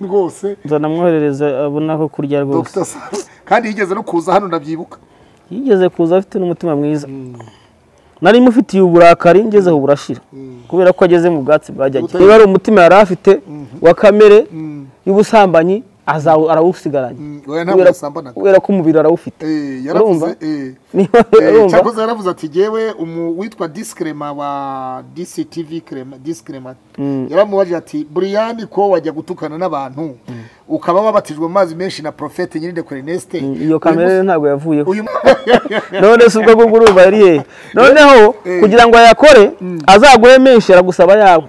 rwose nzanamwoherereza abona ko kurya rwose kandi yigeze no kuza hano ndabyibuka yigeze kuza afite n'umutima mwiza nari mufitiye uburakari ngezeho burashira kubera ko ageze mu bwatsi bwajyaje niba ari umutima yari afite wa kamere y'ubusambanyi arawusigaranye kubera ko umubiri arawufite yaravuze cyakoze yaravuze ati jewe witwa Discrema wa DCTV Discrema yaramubajije ati Brian ko wajya gutukana n'abantu ukaba wabatijwe mu mazi menshi na Prophet Nyirinde Ernest iyo kamere ntabwo yavuyeho none se ubwo urumva yari he noneho kugira ngo ayakore azaguhe menshi aragusaba yawe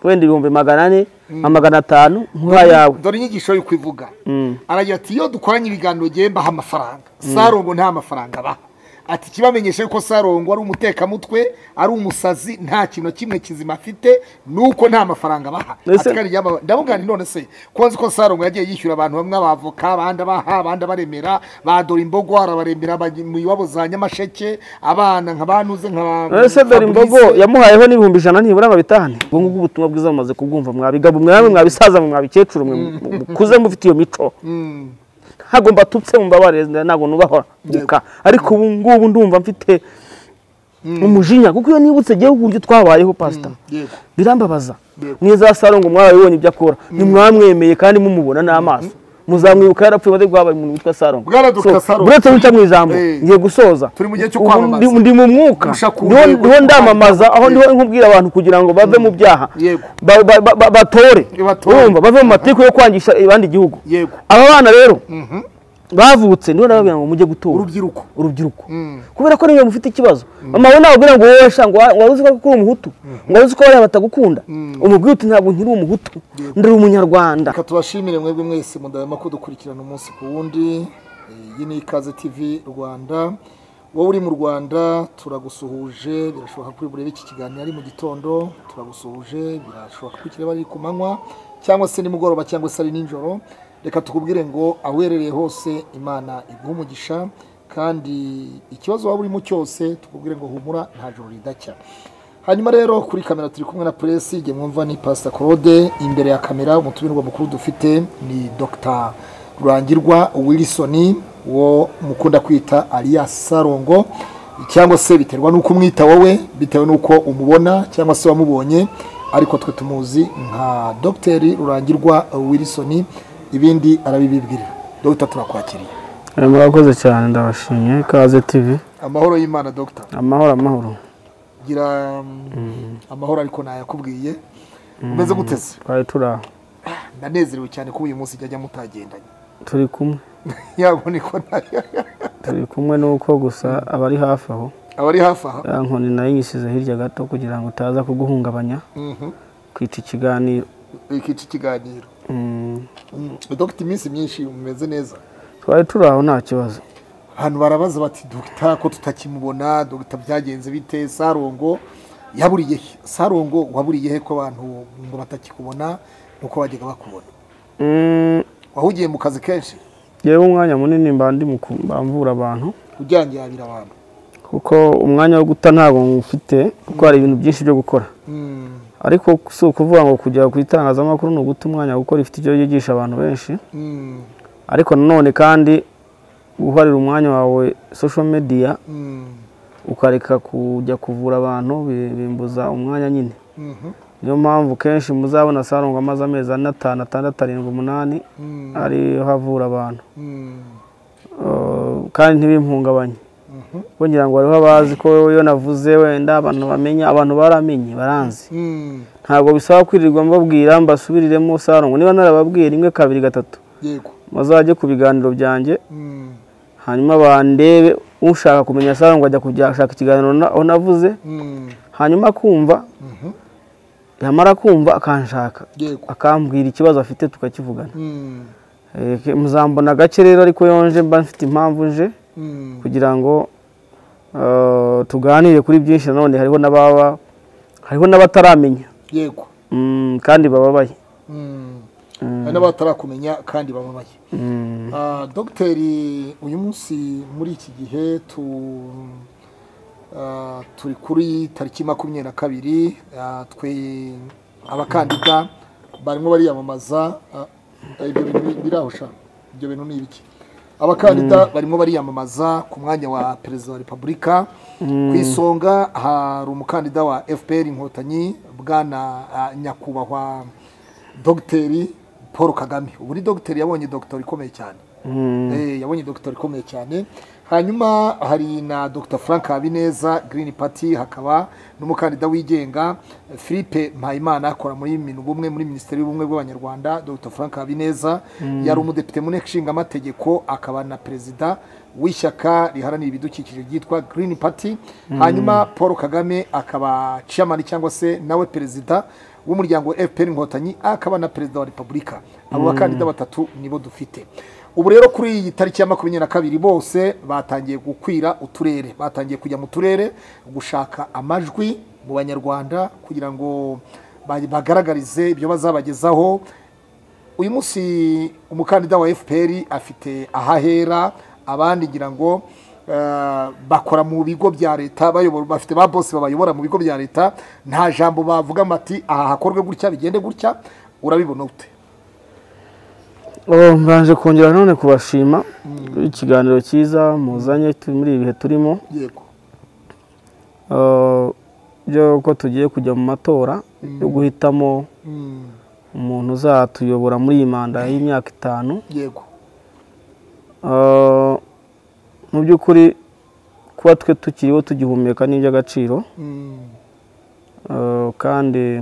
wenda 400 500 nkwa yawe dore inyigisho yo kwivuga aragira ati iyo dukoranye ibiganiro gemba ha amafaranga Sarongo nta mafaranga ba ati kibamenyeshe ko Sarongo ari umuteka mutwe ari umusazi nta kintu kimwe kizima afite nuko nta mafaranga baha ati kandi ndabungana none se konzi ko Sarongo yagiye yishyura abantu bamwe abavoka abandi baha abandi baremera badora imbogo arabaremera mu iwabo za Nyamasheke abana nkabanuze nk'abantu ese dore imbogo yamuhayeho n'ibihumbi 100 ntibura babitahane ngo ngubu ubutumwa bwiza bamaze kubwumva mwabigabo mwabisaza mwabikecuru kuze mufite iyo mico hagomba tutse mumbabare nago nubahora buka ariko ubu ngubu ndumva mfite umujinya kuko iyo nibutse giye uburyo twabayeho pastor birambabaza mwiza Sarongo mwabibonye ibyo akora nimwamwemeye kandi mumubona n'amaso muzamwibuka yarapfuye bade gwabaye umuntu witwa Sarongo buretse nca mw'ijambo ngiye gusoza turi mu gihe cyo kwamamaza ndi mu mwuka niho ndamamaza aho niho nkubwira abantu kugira ngo bave mu byaha batore urumva bave mu mateko yo kwangisha ibandi gihugu aba bana rero bavutse niho nababwira ngo mujye gutora urubyiruko kubera ko niyo mufite ikibazo mama we nababwira ngo wowe shango waruzi ko uri umuhutu ngo waruzi ko bari batagukunda umubwira uti ntabwo nkiri umuhutu ndari umunyarwanda reka tubashimire mwebwe mwese mudahema kudukurikirana umunsi ku wundi iyi ni Ikaze TV Rwanda wowe uri mu Rwanda turagusuhuje birashoboka kuri burebe iki kiganiro ari mu gitondo turagusuhuje birashoboka ko kireba ari ku manywa cyangwa se nimugoroba cyangwa se ari ninjoro reka tukubwire ngo awerereye hose Imana iguha umugisha kandi ikibazo waba urimo cyose tukubwire ngo humura nta joro ridacya hanyuma rero kuri kamera turi kumwe na press igiye mwumva ni Pastor Claude imbere ya kamera umutumirwa mukuru dufite ni Dr Rurangirwa Wilson wo mukunda kwita alias Sarongo cyangwa se biterwa nuko umwita wowe bitewe nuko umubona cyangwa se wamubonye ariko twe tumuzi nka Dr Rurangirwa Wilson ibindi arabibibwirira Dr turakwakiriye murakoze cyane ndabashimye Ikaze TV amahoro y'Imana Dr amahoro gira amahoro ariko nayakubwiye umeze guteze twari turaho ndanezerewe cyane ko uyu munsi jya mutagendanye turi kumwe yabone ko turi kumwe nuko gusa abari hafi aho nkoni nayinyisize hirya gato kugira ngo utaza kuguhungabanya kwica ikiganiro Dr iminsi myinshi umeze neza twari turaho nta kibazo hano barabaza bati Dr ko tutakimubona Dr byagenze bite Sarongo yaburiye Sarongo waburiye he ko abantu ngo batakikubona nuko bajyaga bakubona wahugiye mu kazi kenshi yewe umwanya munini mbandi mbamvura abantu ujyanye yabira abantu kuko umwanya wo guta ntabwo mufite kuko hari ibintu byinshi byo gukora ariko si ukuvuga ngo kujya ku itangazamakuru no guta umwanya gukora ifite icyo yigisha abantu benshi ariko nanone kandi guharira umwanya wawe social media ukareka kujya kuvura abantu bimbuza umwanya nyine niyo mpamvu kenshi muzabona Sarongo amaze amezi 4 5 6 7 8 ari havura abantu kandi ntibimphungabanye kugira ngo bariho bazi ko yo navuze wenda abantu bamenya abantu baramenye baranzi ntabwo bisaba kwirirwa mbabwira mbasubiriremo Sarongo niba narababwiye 1 2 3 yego mazaje ku biganiro byanjye hanyuma bandebe ushaka kumenya Sarongo ajya kujyashaka ikiganiro aho navuze hanyuma kumva yamara kumva akanshaka akambwira ikibazo afite tukakivugana muzambona gake rero ariko yonje mba mfite impamvu nje kugira ngo tuganire kuri byinshi none hariho n'abataramenya yego kandi bababaye n'abatarakumenya kandi bababaye Dogiteri uyu munsi muri iki gihe turi kuri tariki 22 twe abakandida barimo bariyamamaza ibyo bintu birahusha ibyo bintu ni ibiki abakandida barimo bariyamamaza ku mwanya wa perezida wa repubulika ku isonga hari umukandida wa FPR Inkotanyi bwana nyakubahwa Dr Paul Kagame ubu ni dogiteri yabonye dogiteri ikomeye cyane yabonye dogiteri ikomeye cyane hanyuma hari na Dr Frank Habineza Green Party hakaba n'umukandida wigenga Philippe Mpayimana akora muri bumwe muri Minisiteri y'Ubumwe bw'Abanyarwanda Dr Frank Habineza yari umudepite mu nteko ishinga amategeko akaba na perezida w'ishyaka riharanira ibidukikije ryitwa Green Party hanyuma Paul Kagame akaba chairman cyangwa se nawe perezida w'umuryango FPR Inkotanyi akaba na perezida wa Repubulika abo bakandida batatu nibo dufite ubu rero kuri iyi tariki ya 22 bose batangiye gukwira uturere batangiye kujya mu turere gushaka amajwi mu banyarwanda kugira ngo bagaragarize ibyo bazabagezaho uyu munsi umukandida wa FPR afite ahahera abandi ngira ngo bakora mu bigo bya leta bayobora bafite ba boss babayobora mu bigo bya leta nta jambo bavuga mati aha hakorwe gutya bigende gutya urabibona ute mbanje kongera none kubashima ikiganiro cyiza muzanye muri ibihe turimo yego byo ko tugiye kujya mu matora yo guhitamo umuntu uzatuyobora muri iyi manda y'imyaka 5 yego mu by'ukuri kuba twe tukiriho tugihumeka n'iby'agaciro kandi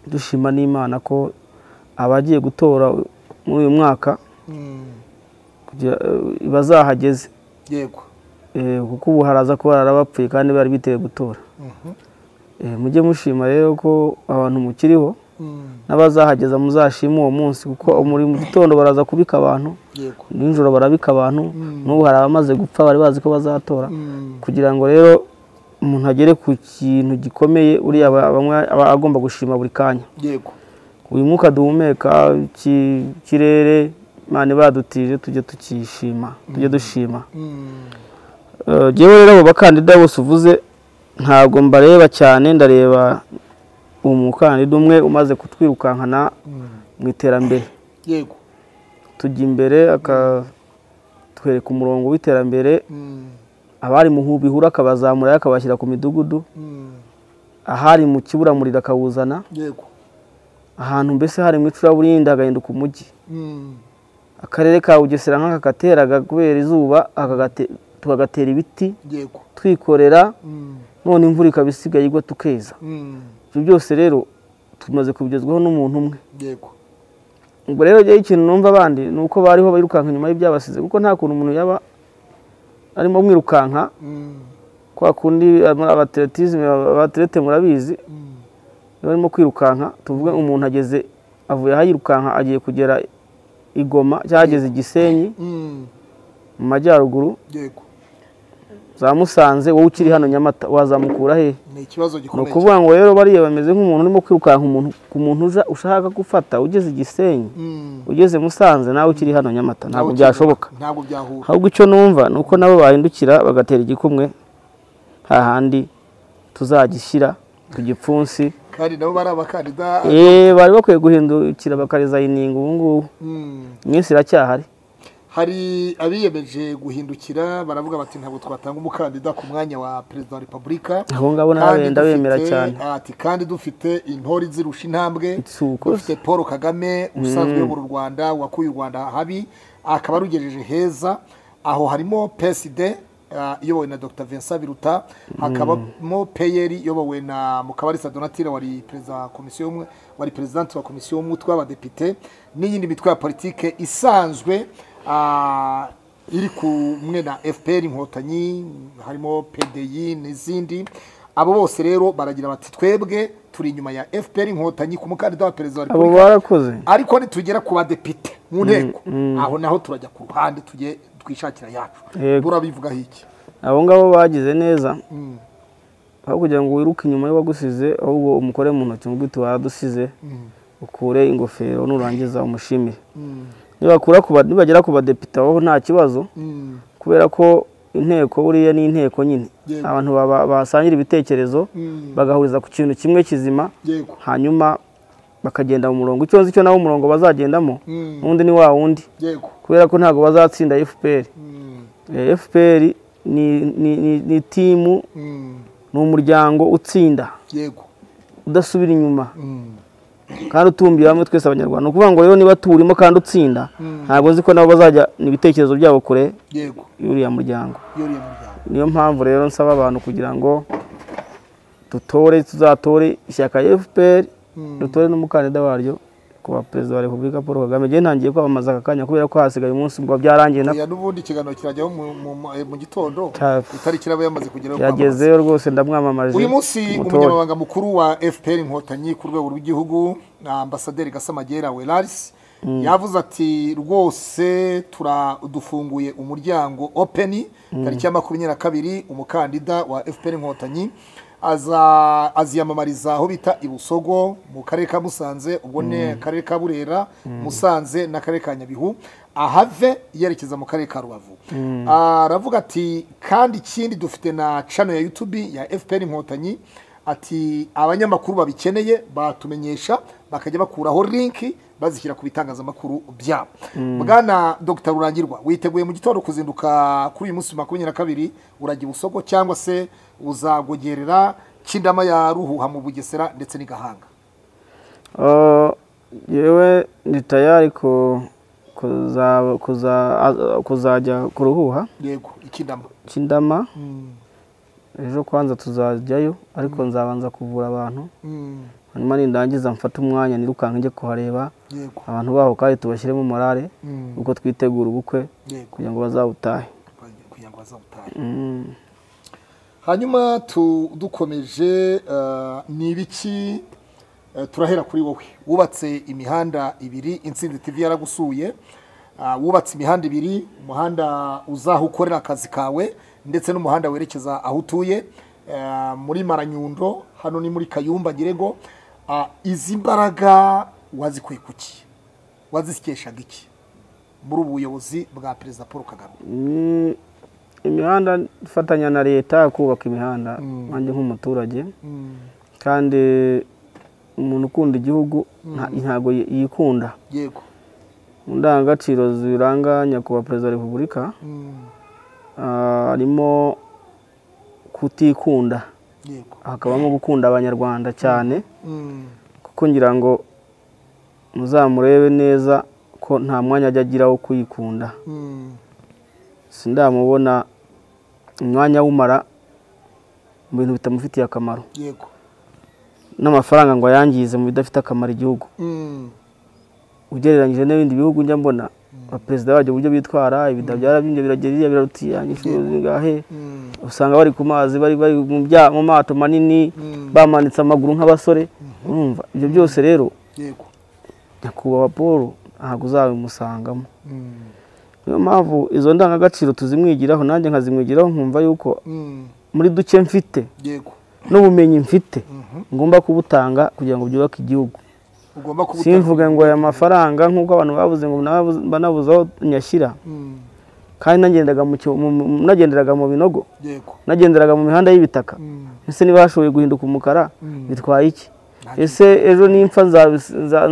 dushima n'Imana ko abagiye gutora muri uyu mwaka bazahageze yego kuko ubu haraza kuba barabapfuye kandi bari biteye gutora mujye mushima rero ko abantu mukiriho n'abazahageza muzashima uwo munsi kuko muri mu gitondo baraza kubika abantu nijoro barabika abantu n'ubu hari abamaze gupfa bari bazi ko bazatora kugira ngo rero umuntu agere ku kintu gikomeye uri aba agomba gushima buri kanya yego uyu mwuka duhumeka kirere Imana badutije tujye tukishima tujye dushima jewe rero abo bakandida bose uvuze ntabwo mbareba cyane ndareba umukandida umwe umaze kutwirukankana mu iterambere yego tujya imbere akatwereka umurongo w'iterambere abari mu bihura akabazamura akabashyira ku midugudu ahari mu kiburamuriro akawuzana yego ahantu mbese hari mu icuraburindi agahinduka umujyi akarere ka Bugesera nk'akateraga kubera izuba tukagatera ibiti yego twikorera none imvura ikabisigaye igwa tukeza ibyo byose rero tumaze kubigezwaho n'umuntu umwe yego ubwo rero gihe ikintu numva abandi nuko bariho birukanka nyuma y'ibyabasize kuko nta kuntu umuntu yaba arimo mwirukanka kwa kundi abatlete murabizi barimo kwirukanka tuvuge umuntu ageze avuye ahayirukanka agiye kugera Igoma cyageze Gisenyi mu majyaruguru yego za Musanze wowe ukiri hano Nyamata wazamukura he ni ikibazo gikomeye no kuvuga ngo rero bariye bameze nk'umuntu urimo kwirukanka umuntu ushaka gufata ugeze Gisenyi ugeze Musanze nawe ukiri hano Nyamata ntabwo byashoboka ntabwo byahura ahubwo icyo numva nuko nabo bahindukira bagatera igikumwe hahandi tuzagishyira ku gipfunsi kandi nabo bari abakandida bari bakwiye guhindukira bakarizayininga ubu ngubu iminsi iracyahari hari abiyemeje guhindukira baravuga bati ntabwo twatanga umukandida ku mwanya wa perezida wa repubulika aho ngabo n'abenda bemera cyane ati kandi dufite intore zirusha intambwe dufite Paul Kagame usanzwe uyobora u Rwanda wakuye u Rwanda habi akaba rugejeje heza aho harimo PSD iyobowe na Dr Vincent Biruta hakabamo PER iyobowe na Mukabarisa Donatille wari perezida komisiyo umwe wari president wa komisiyo y'umutwe w'abadepite n'iyindi mitwe ya politike isanzwe iri kumwe na FPR Inkotanyi harimo PDI n'izindi abo bose rero baragira bati twebwe turi inyuma ya FPR Inkotanyi ku mukandida wa perezida wa repubulika abo barakoze ariko nitugera ku badepite mu nteko aho naho turajya ku ruhande tujye twishakira yacu burabivuga hiki abo ngabo bagize neza aho kugira ngo wiruke inyuma y'uwagusize ahubwo umukore mu ntoki ngwite waradusize ukure ingofero nurangiza umushimire nibagera ku badepite aho nta kibazo kubera ko inteko buriya ni inteko nyine abantu basangira ibitekerezo bagahuriza ku kintu kimwe kizima hanyuma bakagenda mu murongo icyo nzi cyo nawo umurongo bazagendamo undi ni wa wundi yego kubera ko ntago bazatsinda FPR FPR ni timu ni umuryango utsinda yego udasubira inyuma kandi utumbiye hamwe twese abanyarwanda ukuvuga ngo rero niba turimo kandi utsinda ntabwo nzi ko nabo bazajya n'ibitekerezo byabo kure yego yuriya muryango niyo mpamvu rero nsaba abantu kugira ngo tuzatore ishyaka FPR dutore n'umukandida waryo kuba perezida wa Repubulika Paul Kagame je ntangiye kwamamaza akanya kubera ko hasigaye umunsi ngo byarangiye na n'ubundi kiganiro kirajyaho mu gitondo itari kiraba yamaze kugeraho yagezeyo rwose ndamwamamaje uyu munsi umunyamabanga mukuru wa FPR Inkotanyi ku rwego rw'igihugu na ambasaderi Gasamagera Welaris yavuze ati rwose dufunguye umuryango open tariki ya 22 umukandida wa FPR Inkotanyi aziyamamariza aho bita Ibusogo mu karere ka Musanze ubwo ne karere ka Burera Musanze na karere ka Nyabihu ahave yerekeza mu karere ka Rubavu aravuga ati kandi ikindi dufite na channel ya YouTube ya FPR Inkotanyi ati abanyamakuru babikeneye batumenyesha bakajya bakuraho link bazishyira ku bitangazamakuru byabo bwana Dr Rurangirwa witeguye mu gitondo kuzinduka kuri uyu munsi 22 uragiye Ubusogo cyangwa se uzagogerera Kindama ya Ruhuha mu Bugesera ndetse n'Igahanga yewe ni tayari kuzajya ku Ruhuha yego Kindama ejo kwanza tuzajyayo ariko nzabanza kuvura abantu hanyuma nindangiza mfata umwanya nirukanka njye kuhareba abantu baho kandi tubashyiremo morale uko twitegura ubukwe kugira ngo bazawutahe hanyuma dukomeje nibiki turahera kuri wowe wubatse imihanda ibiri Intsinzi TV yaragusuye wubatse imihanda ibiri umuhanda uzaho ukorera akazi kawe ndetse n'umuhanda werekeza aho utuye muri Maranyundo hano ni muri Kayumba Girego izi mbaraga wazikuye kuki wazikeshaga iki muri ubuyobozi bwa Perezida Paul Kagame imihanda ifatanya na leta kubaka imihanda kandi nk'umuturage kandi umuntu ukunda igihugu ntago yikunda yego ndangagaciro ziranga nyakubahwa Perezida wa Repubulika harimo kutikunda hakabamo gukunda abanyarwanda cyane kuko ngira ngo muzamurebe neza ko nta mwanya ajya agira wo kuyikunda sindamubona umwanya w'umara mu bintu bitamufitiye akamaro yego n'amafaranga ngo yangize mu bidafite akamaro igihugu ugereranyije n'ibindi bihugu njya mbona abaperezida bajya uburyo bitwara ibidabyara by'ibyo birageriye birarutiye inshuro zingahe usanga bari ku mazi bari mu mato manini bamanitse amaguru nk'abasore urumva ibyo byose rero yego nyakubahwa Paul ntabwo uzabimusangamo niyo mpamvu izo ndangagaciro tuzimwigiraho nanjye nkazimwigiraho nkumva yuko muri duke mfite yego n'ubumenyi mfite ngomba kubutanga kugira ngo byubake igihugu simvuge ngo aya mafaranga nk'uko abantu bavuze ngo banabuze aho nyashyira kandi nagenderaga mu binogo nagenderaga mu mihanda y'ibitaka ese niba hashoboye guhinduka umukara bitwaye iki ese ejo nimpfa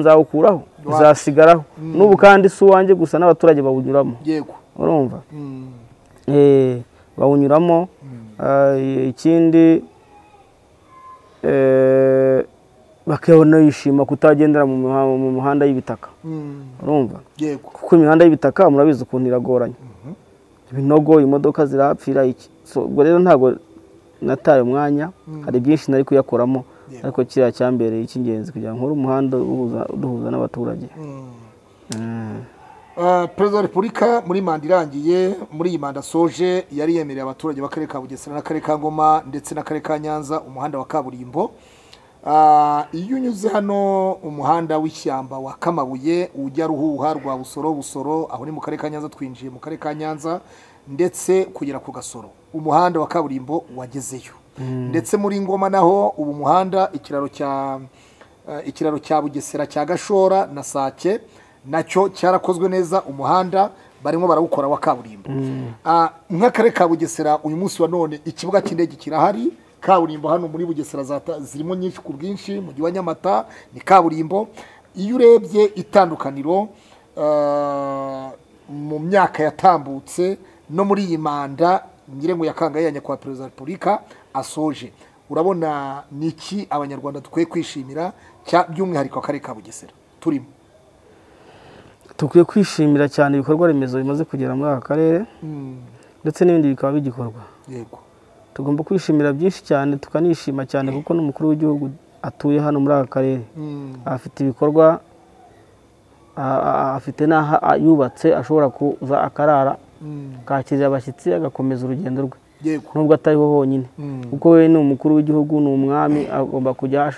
nzawukuraho nzasigaraho n'ubu kandi si uwanjye gusa n'abaturage bawunyuramo urumva bawunyuramo ikindi bakabona yishima kutagendera mu muhanda y'ibitaka urumva kuko imihanda y'ibitaka murabizi ukuntu iragoranye ibinogo imodoka zirapfira iki ubwo rero ntabwo nataye umwanya hari byinshi nari kuyakoramo ariko kiriya cyambereye icy'ingenzi kugira ngo nkore umuhanda uduhuza n'abaturage Perezida wa Repubulika muri manda irangiye muri iyi manda soje yari yemereye abaturage b'akarere ka Bugesera n'akarere ka Ngoma ndetse n'akarere ka Nyanza umuhanda wa kaburimbo iyo unyuze hano umuhanda w'ishyamba wa Kamabuye ujya Ruhuha rwa Busoro aho ni mu karere ka Nyanza twinjiye mu karere ka Nyanza ndetse kugera ku Gasoro umuhanda wa kaburimbo wagezeyo ndetse muri Ngoma naho ubu muhanda ikiraro cya Bugesera cya Gashora na Sake nacyo cyarakozwe neza umuhanda barimo barawukora wa kaburimbo nk'akarere ka Bugesera uyu munsi wa none ikibuga cy'indege kirahari kaburimbo hano muri Bugesera zirimo nyinshi ku bwinshi, mujyi wa Nyamata ni kaburimbo. Iyo urebye itandukaniro mu myaka yatambutse no muri iyi manda nyirengo yakangaye ya nyakubahwa perezida wa Repubulika asoje, urabona niki abanyarwanda tukwiye kwishimira by'umwihariko akarere ka Bugesera turimo? Tukwiye kwishimira cyane ibikorwa remezo bimaze kugera muri aka karere ndetse n'ibindi bikaba bigikorwa. Yego, tugomba kwishimira byinshi cyane, tukanishima cyane kuko n'umukuru w'igihugu atuye hano muri aka karere, afite ibikorwa, afite n'aho yubatse ashobora kuza akarara akakirira abashyitsi agakomeza urugendo rwe. yego, nubwo atariho honyine kuko we ni umukuru w'igihugu, ni umwami, agomba kujya aho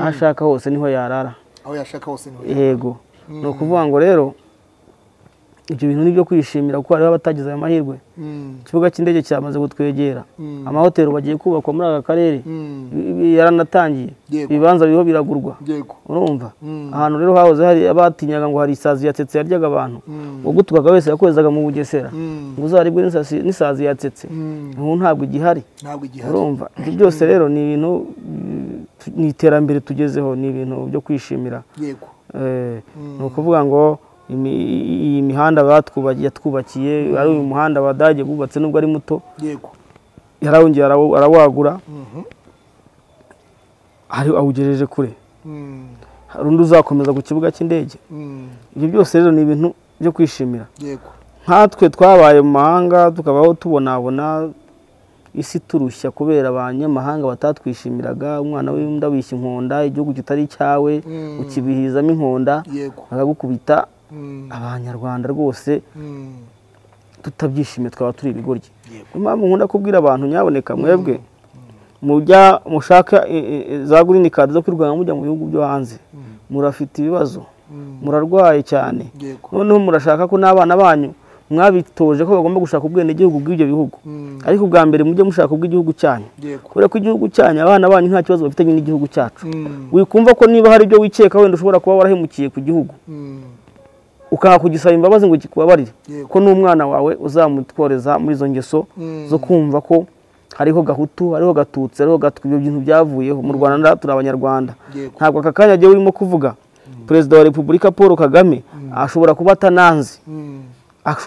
ashaka hose niho yarara, aho yashaka hose niho. Yego, ni ukuvuga ngo rero ibyo bintu ni byo kwishimira kuko hariho abatagize aya mahirwe. Ikibuga cy'indege cyamaze kutwegera, amahoteli bagiye kubakwa muri aka karere yaranatangiye, ibibanza biriho biragurwa. Urumva ahantu rero hahoze hari abatinyaga ngo hari isazi yatsetse yaryaga abantu, ugutukaga wese yakorezaga mu Bugesera ngo uzaribwe n'isazi yatsetse, ubu ntabwo igihari. Urumva ibyo byose rero ni ibintu, ni iterambere tugezeho, ni ibintu byo kwishimira. Ni ukuvuga ngo iyi mihanda yatwubakiye, ari uyu muhanda Abadage bubatse nubwo ari muto, yarawongeye arawagura, awugejeje kure, hari undi uzakomeza ku kibuga cy'indege. Ibyo byose rero ni ibintu byo kwishimira. Nkatwe twabaye mu mahanga tukabaho tubonabona isi turushya kubera abanyamahanga batatwishimiraga, umwana w'undi abishya inkonda, igihugu kitari cyawe ukibihizamo inkonda akagukubita. Abanyarwanda rwose tutabyishimiye twaba turi ibigoryi. Impamvu nkunda kubwira abantu, nyaboneka mwebwe mujya mushaka za green card zo kwirwanya mujya mu bihugu byo hanze, murafite ibibazo, murarwaye cyane, noneho murashaka ko n'abana banyu mwabitoje ko bagomba gushaka ubwene igihugu bw'ibyo bihugu, ariko bwa mbere mujye mushaka ubw'igihugu cyanyu, kubera ko igihugu cyanyu abana banyu nta kibazo bafite n'igihugu cyacu. Wikumva ko niba hari ibyo wikeka wenda ushobora kuba warahemukiye ku gihugu ukaha kugisaba imbabazi ngo kikubabarire, ko n'umwana wawe uzamutworeza muri izo ngeso zo kumva ko hariho gahutu, hariho gatutsi, hariho gatwa. Ibyo bintu byavuyeho. Mu Rwanda turi Abanyarwanda. Ntabwo aka kanya agiye urimo kuvuga Perezida wa Repubulika Paul Kagame ashobora kuba atananzi,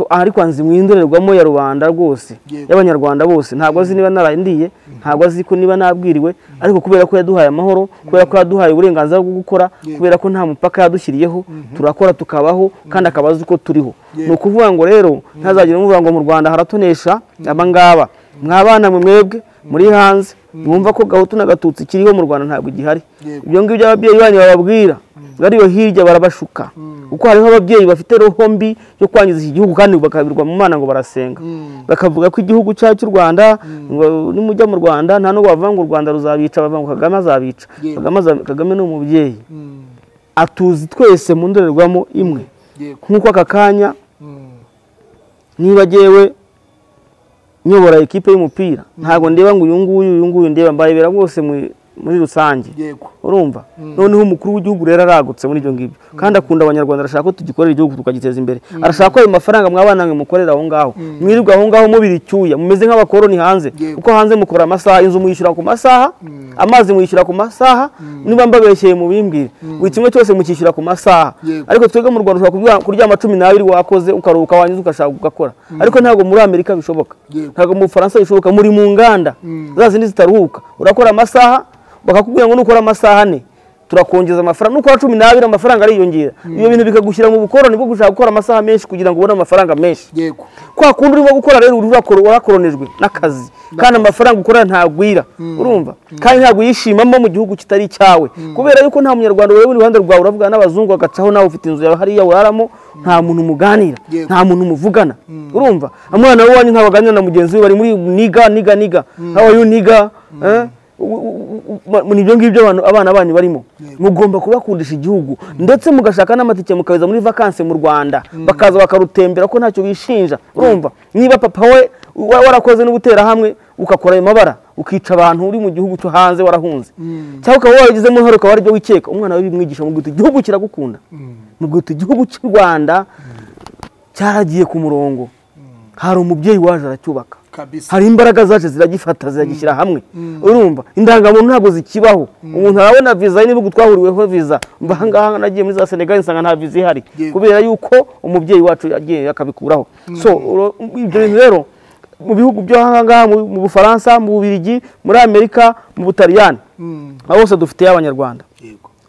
ariko anzi mu indorerwamo ya rubanda rwose, y'Abanyarwanda bose. Ntabwo azi niba narandiye, ntabwo azi ko niba nabwiriwe, ariko kubera ko yaduhaye amahoro, kubera ko yaduhaye uburenganzira bwo gukora, kubera ko nta mupaka yadushyiriyeho, turakora tukabaho kandi akabaza uko turiho. Ni ukuvuga ngo rero ntazagire umuvuga ngo mu Rwanda haratonesha abangaba. Mwabana mwebwe muri hanze mwumva ko gahutu na gatutsi kiriho mu Rwanda ntabwo gihari. Ibyo ngibyo ababyeyi banyu bababwira bariyo hirya barabashuka, kuko hariho ababyeyi bafite roho mbi yo kwangiza iki gihugu kandi bakabirwa mu Mana ngo barasenga, bakavuga ko igihugu cyacu cy'u Rwanda nimujya mu Rwanda nta no bavuga ngo u Rwanda ruzabica, bavuga ngo Kagame azabica. Kagame ni umubyeyi, atuzi twese mu ndorerwamo imwe. Nk'uko aka kanya niba jewe nyobora ekipe y'umupira, ntago ndeba ngo uyu nguyu ndeba, mbayibera bose muri rusange. Urumva noneho umukuru w'igihugu rero aragutse muri ibyo ngibyo, kandi akunda Abanyarwanda, arashaka ko tugikorera igihugu tukagiteza imbere. Arashaka ko ayo mafaranga mwabana mwe mukorera aho ngaho, mwirirwa aho ngaho mubiri icyuya, mumeze nk'abakoroni hanze, kuko hanze mukora amasaha, inzu muyishyura ku masaha, amazi muyishyura ku masaha, niba mbabeshyeye mu bimbwire, buri kimwe cyose mukishyura ku masaha. Ariko twebwe mu Rwanda ushobora kuryama 12 wakoze ukaruhuka wangiza ugashaka ugakora, ariko ntabwo muri Amerika bishoboka, ntabwo mu Faransa bishoboka, muri mu nganda zazindi zitaruhuka, urakora amasaha bakakubwira ngo nukora amasaha 4 turakongeza amafaranga, nuko 12 amafaranga ariyongera. Iyo bintu bikagushyira mu bukoroni bwo gushaka gukora amasaha menshi kugira ngo ubone amafaranga menshi. Kwa kundi urimo gukora rero urakoronejwe n'akazi, kandi amafaranga ukora ntagwira. Urumva kandi ntabwo yishimamo mu gihugu kitari cyawe, kubera yuko nta munyarwanda wewe uri ruhande rwawe uravuga n'abazungu bagacaho, nawe ufite inzu yawe hariya uraramo, nta muntu muganira, nta muntu muvugana. Urumva amwana wanyu ntabaganira na mugenzi we, bari muri niga how you niga muri ibyo ngibyo abana banyu barimo. Mugomba kubakundisha igihugu, ndetse mugashaka n'amatike mukabeza muri vacances mu Rwanda, bakaza bakarutembera ko ntacyo bishinja. Urumva niba papa we warakoze n'ubutera hamwe ukakora ayo mabara ukica abantu uri mu gihugu cyo hanze warahunze, cyangwa ukaba wagizemo uruhare ukaba aribyo wikeka, umwana we bimwigisha mu gutu igihugu kiragukunda, mu gutu igihugu cy'u Rwanda cyaragiye ku murongo. Hari umubyeyi waje aracyubaka, hari imbaraga zacu ziragifata ziragishyira hamwe urumva indangamuntu ntabwo zikibaho umuntu arabona visa n'ibihugu twahuriweho visa mbahangaha nagiye muri za Senegal nsanga nta visa ihari kubera yuko umubyeyi wacu yagiye akabikuraho so ibyo bintu rero mu bihugu byo hangaha mu Bufaransa mu Bubiligi muri Amerika mu Butaliyani aho hose dufite abanyarwanda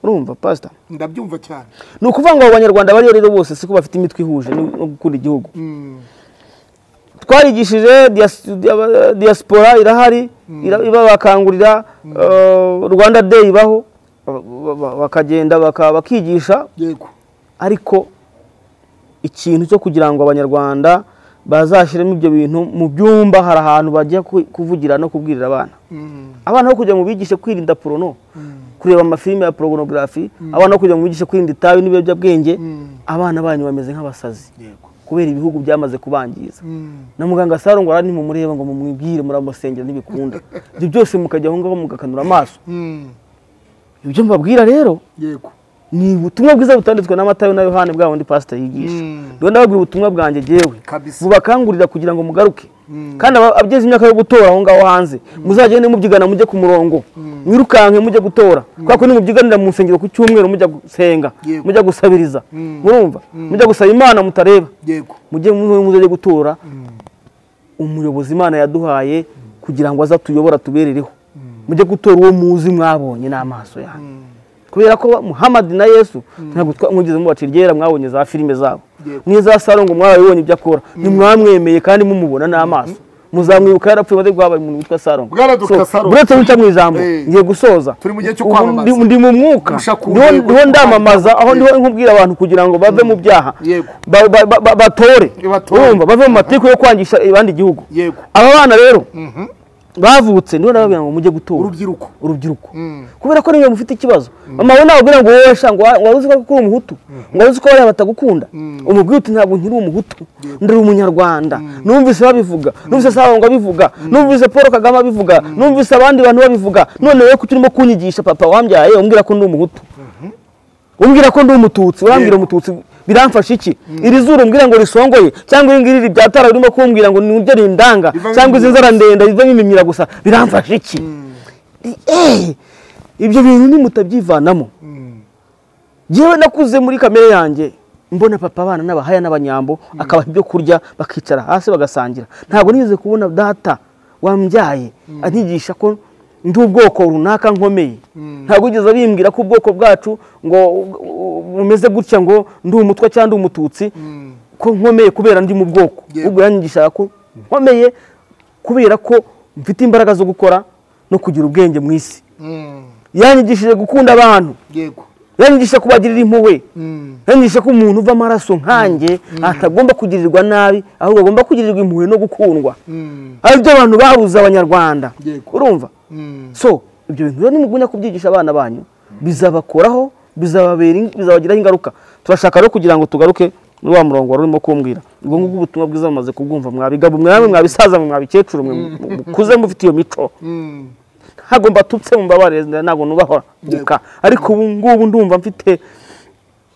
urumva pastor ndabyumva cyane ni ukuvuga ngo abanyarwanda bari rero bose siko bafite imitwe ihuje no gukunda igihugu twarigishije diaspora irahari bakangurira Rwanda Day baho bakagenda bakigisha ariko ikintu cyo kugira ngo abanyarwanda bazashiremo ibyo bintu mu byumba hari ahantu bajya kuvugira no kubwirira abana ho kujya mu bigishe kwirinda porno kureba amafilime ya pornography abana ho kujya mu bigishe kwirinda itabi n'ibiyobyabwenge abana banyu bameze nk'abasazi kubera ibihugu byamaze kubangiza na muganga Sarongo arani mu mureba ngo mumwibwire muramusengera n'ibikunda ibyo byose mukajya aho ngaho mugakanura amaso ibyo mbabwira rero ni ubutumwa bwiza butanditswe na Matayo na Yohane bwa wundi pastor yigisha rero ndababwira ubutumwa bwanjye jewe bubakangurira kugira ngo mugaruke kandi abageze imyaka yo gutora aho ngaho hanze muzagende mubyigana mujye ku murongo mwirukanke mujye gutora kwako ni mubyiganira mu nsengero ku cyumweru mujya gusenga mujya gusabiriza murumva mujya gusaba Imana mutareba mujye muzaje gutora umuyobozi Imana yaduhaye kugira ngo azatuyobora tuberereho mujye gutora uwo muzi mwabonye n'amaso yanyu kubera ko Muhammad na Yesu ntabwo twamugeze mu bacirgera mwabonye za filime zabo mwiza Sarongo mwabonye ibyo akora nimwamwemeye kandi mumubona n'amaso muzamwibuka yarapfuye bade gwabaye umuntu witwa Sarongo buretse n'icyo mwijambo ngiye gusoza ndi mu mwuka niho ndamamaza aho niho nkubwira abantu kugira ngo bave mu byaha batore urumva bave mu matiko yo kwangisha ibandi gihugu aba bana rero bavutse niho nababwira ngo mujye gutora urubyiruko kubera ko niyo mufite ikibazo mama we nababwira ngo wowe shango waruzi ko uri umuhutu ngo waruzi ko bari batagukunda umubwira uti ntabwo nkiri umuhutu ndari umunyarwanda numvise babivuga numvise Sarongo abivuga numvise Paul Kagame abivuga numvise abandi bantu babivuga none wewe kuturimo kunyigisha papa wambyaye umbwira ko ndi umuhutu umbwira ko ndi umututsi urambwira umututsi biramfasha iki iri zuru mbwira ngo risongoye cyangwa ingiriri byatara urimo kumbwira ngo nujye rindanga cyangwa izinzara ndenda ivemo imimira gusa biramfasha iki ibyo bintu ni mutabyivanamo jewe nakuze muri kamere yanjye mbona papa abana n'abahaya n'abanyambo akabaha ibyo kurya bakicara hasi bagasangira ntabwo nize kubona data wambyaye anyigisha ko ndi ubwoko runaka nkomeye ntabwo ugeze bimbwira ko ubwoko bwacu ngo bumeze gutya ngo ndi umutwa cyangwa ndi umututsi ko nkomeye kubera ndi mu bwoko ubwo yanyigisha ko nkomeye kubera ko mfite imbaraga zo gukora no kugira ubwenge mu isi yanyigishije gukunda abantu yanyigisha kubagirira impuhwe yanyigisha ko umuntu uva amaraso nkanjye atagomba kugirirwa nabi ahubwo agomba kugirirwa impuhwe no gukundwa aribyo abantu babuze abanyarwanda urumva so ibyo bintu rero nimugumya kubyigisha abana banyu bizabakoraho bizabagiraho ingaruka turashaka rero kugira ngo tugaruke muri wa murongo wari urimo kumbwira ubwo ngubwo ubutumwa bwiza bumaze kubwumva mwabigabo mwabisaza mwabikecuru mukuze mufite iyo mico hagomba tutse mumbabareze ntabwo nubahora ariko ubu ngubu ndumva mfite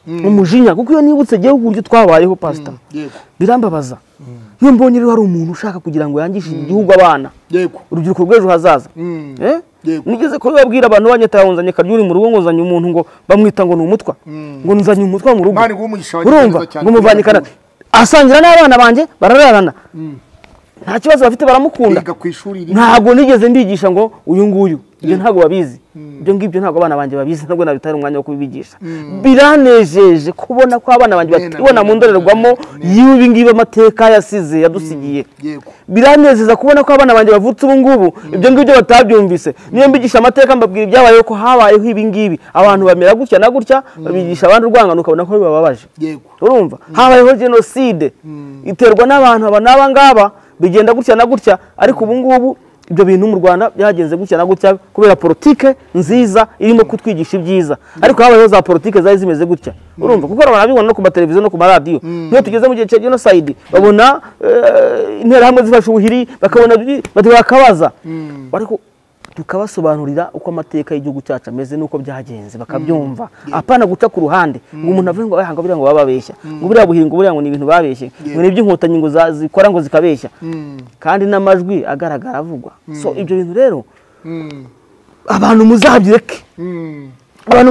umujinya kuko iyo nibutse giye uburyo twabayeho pastor birambabaza iyo mbonye rero hari umuntu ushaka kugira ngo yangishe igihugu abana urubyiruko rw'ejo hazaza nigeze ko babwira abantu banyatahunzanye karyuri mu rugo ngo zanye umuntu ngo bamwita ngo ni umutwa ngo nzanye umutwa mu rugo urumva ngo muvanyikana asangira n'abana banje barararana nta kibazo bafite baramukunda ntabwo nigeze mbigisha ngo uyu nguyu ibyo ntabwo babizi ibyo ngibyo ntabwo abana banje babizi ntabwo nabitari umwanya wo kubigisha biranejeje kubona ko abana banje batibona mu ndorerwamo y'ibi ngibi amateka yasize yadusigiye biranezeza kubona ko abana banje bavutse ubu ngubu ibyo ngibyo batabyumvise niyo mbigisha amateka mbabwira ibyabayeho ko habayeho ibi ngibi abantu bamera gutya na gutya babigisha abandi urwangano ukabona ko bibabaje urumva habayeho genocide iterwa n'abantu aba ngaba bigenda gutya na gutya ariko ubu ngubu ibyo bintu mu Rwanda byagenze gutya na gutya kubera politike nziza irimo kutwigisha ibyiza ariko habayeho za politike zari zimeze gutya urumva kuko barabibona no ku mateleviziyo no ku maradiyo niyo tugeze mu gihe cya genocide babona intera hamwe zifasha ubuhiri bakabona bakabaza ariko tukabasobanurira uko amateka y'igihugu cyacu ameze n'uko byagenze bakabyumva apana guca ku ruhande ngo umuntu avuge ngo ahanga buriya ngo bababeshya ngo buriya buhinga buriya ngo ni ibintu babeshye ngo ni iby'inkotanyi ngo zikora ngo zikabeshya kandi n'amajwi agaragara avugwa so ibyo bintu rero abantu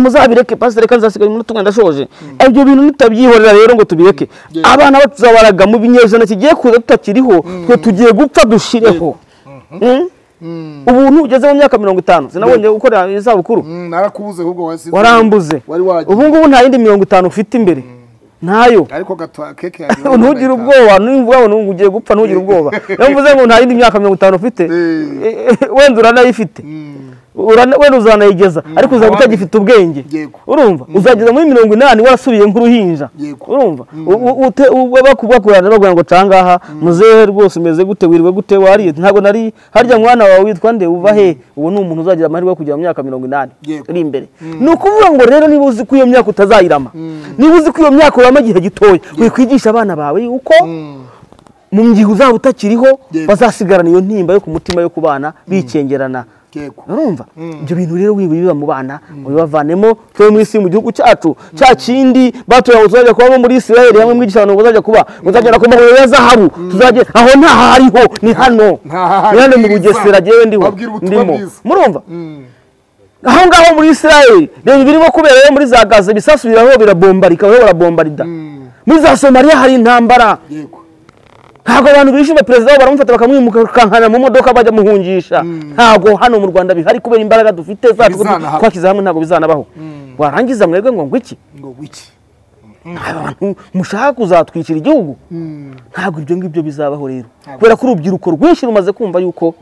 muzabireke pastor reka nzasigaye umunota umwe ndashoje ibyo bintu nitabyihorera rero ngo tubireke abana batuzabaraga mu binyejana kigiye kuza tutakiriho twe tugiye gupfa dushireho ubu ntugeze mu myaka 50 sinabonye gukora izabukuru narakubuze ahubwo wasize warambuze ubu ngubu nta yindi 50 ufite imbere ntayo ariko gatwa keke yawe ntugire ubwoba n'imvuga ngo ugiye gupfa ntugire ubwoba yamvuze ngo nta yindi myaka 50 ufite wenda uranayifite wenda uzanayigeza ariko uzaba utagifite ubwenge urumva uzageza muri 80 warasubiye nk'uruhinja urumva bakubakurana bavuga ngo cangaha muzehe rwose umeze gute wiriwe gute wariye ntabwo nari harya mwana wawe witwa nde uva he uwo ni umuntu uzagira amahirwe kujya mu myaka 80 iri imbere ni ukuvuga ngo rero niba uzi ko iyo myaka utazayirama niba uzi ko iyo myaka urama igihe gitoya wikwigisha abana bawe uko mu gihe uzaba utakiriho bazasigarana iyo ntimba yo ku mutima yo kubana bicengerana urumva ibyo bintu rero wibiba mu bana bibavanemo twe mu isi mu gihugu cyacu cya kindi batoya uzajya kuba muri Israel hamwe mwigisha abantu uzajya kuba uzagera ku mahoro ya zahabu tuzajye aho nta hariho ni hano yani mu Bugesera jewe ndimo murumva aho ngaho muri Israel rero birimo kubera muri za Gaza bisasubiraho birabombarika aho barabombarida muri za Somalia hari intambara ntago abantu bishime president baramufata bakamwimuka kankana mu modoka bajya muhungisha ntago hano mu Rwanda bihari kubera imbaraga dufite zacu twakiza hamwe ntago bizanabaho warangiza mwebwe ngo ngwiki abantu mushaka kuzatwikira igihugu ntago ibyo ngibyo bizabaho rero kubera ko urubyiruko rwinshi rumaze kumva yuko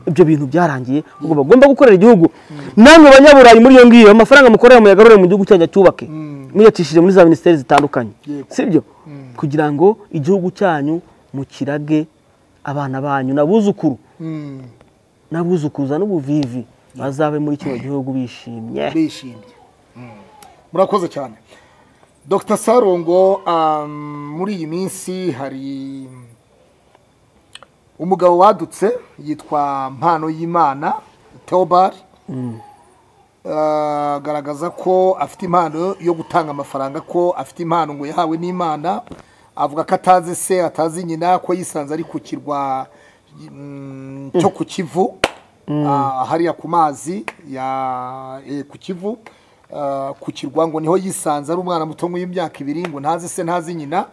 ibyo bintu byarangiye ubwo bagomba gukorera igihugu namwe banyaburayi muri iyo ngiyo amafaranga mukorera mu yagarure mu gihugu cyanyu cyubake muyatishije muri za ministeri zitandukanye sibyo kugira ngo igihugu cyanyu mukirage abana banyu nabuzukuruza n'ubuvivi bazabe muri kino gihugu bishimye murakoze cyane Dr. Sarongo muri iyi minsi hari umugabo wadutse yitwa Mpano y'Imana Theobald garagaza ko afite impano yo gutanga amafaranga ko afite impano ngo yahawe n'Imana avuga ko atazi se atazi nyina ko yisanze ari kukirwa cyo ku Kivu hariya ku mazi ya ku Kivu kukirwa ngo niho yisanze ari umwana muto w'imyaka 2 ngo ntazi se ntazi nyina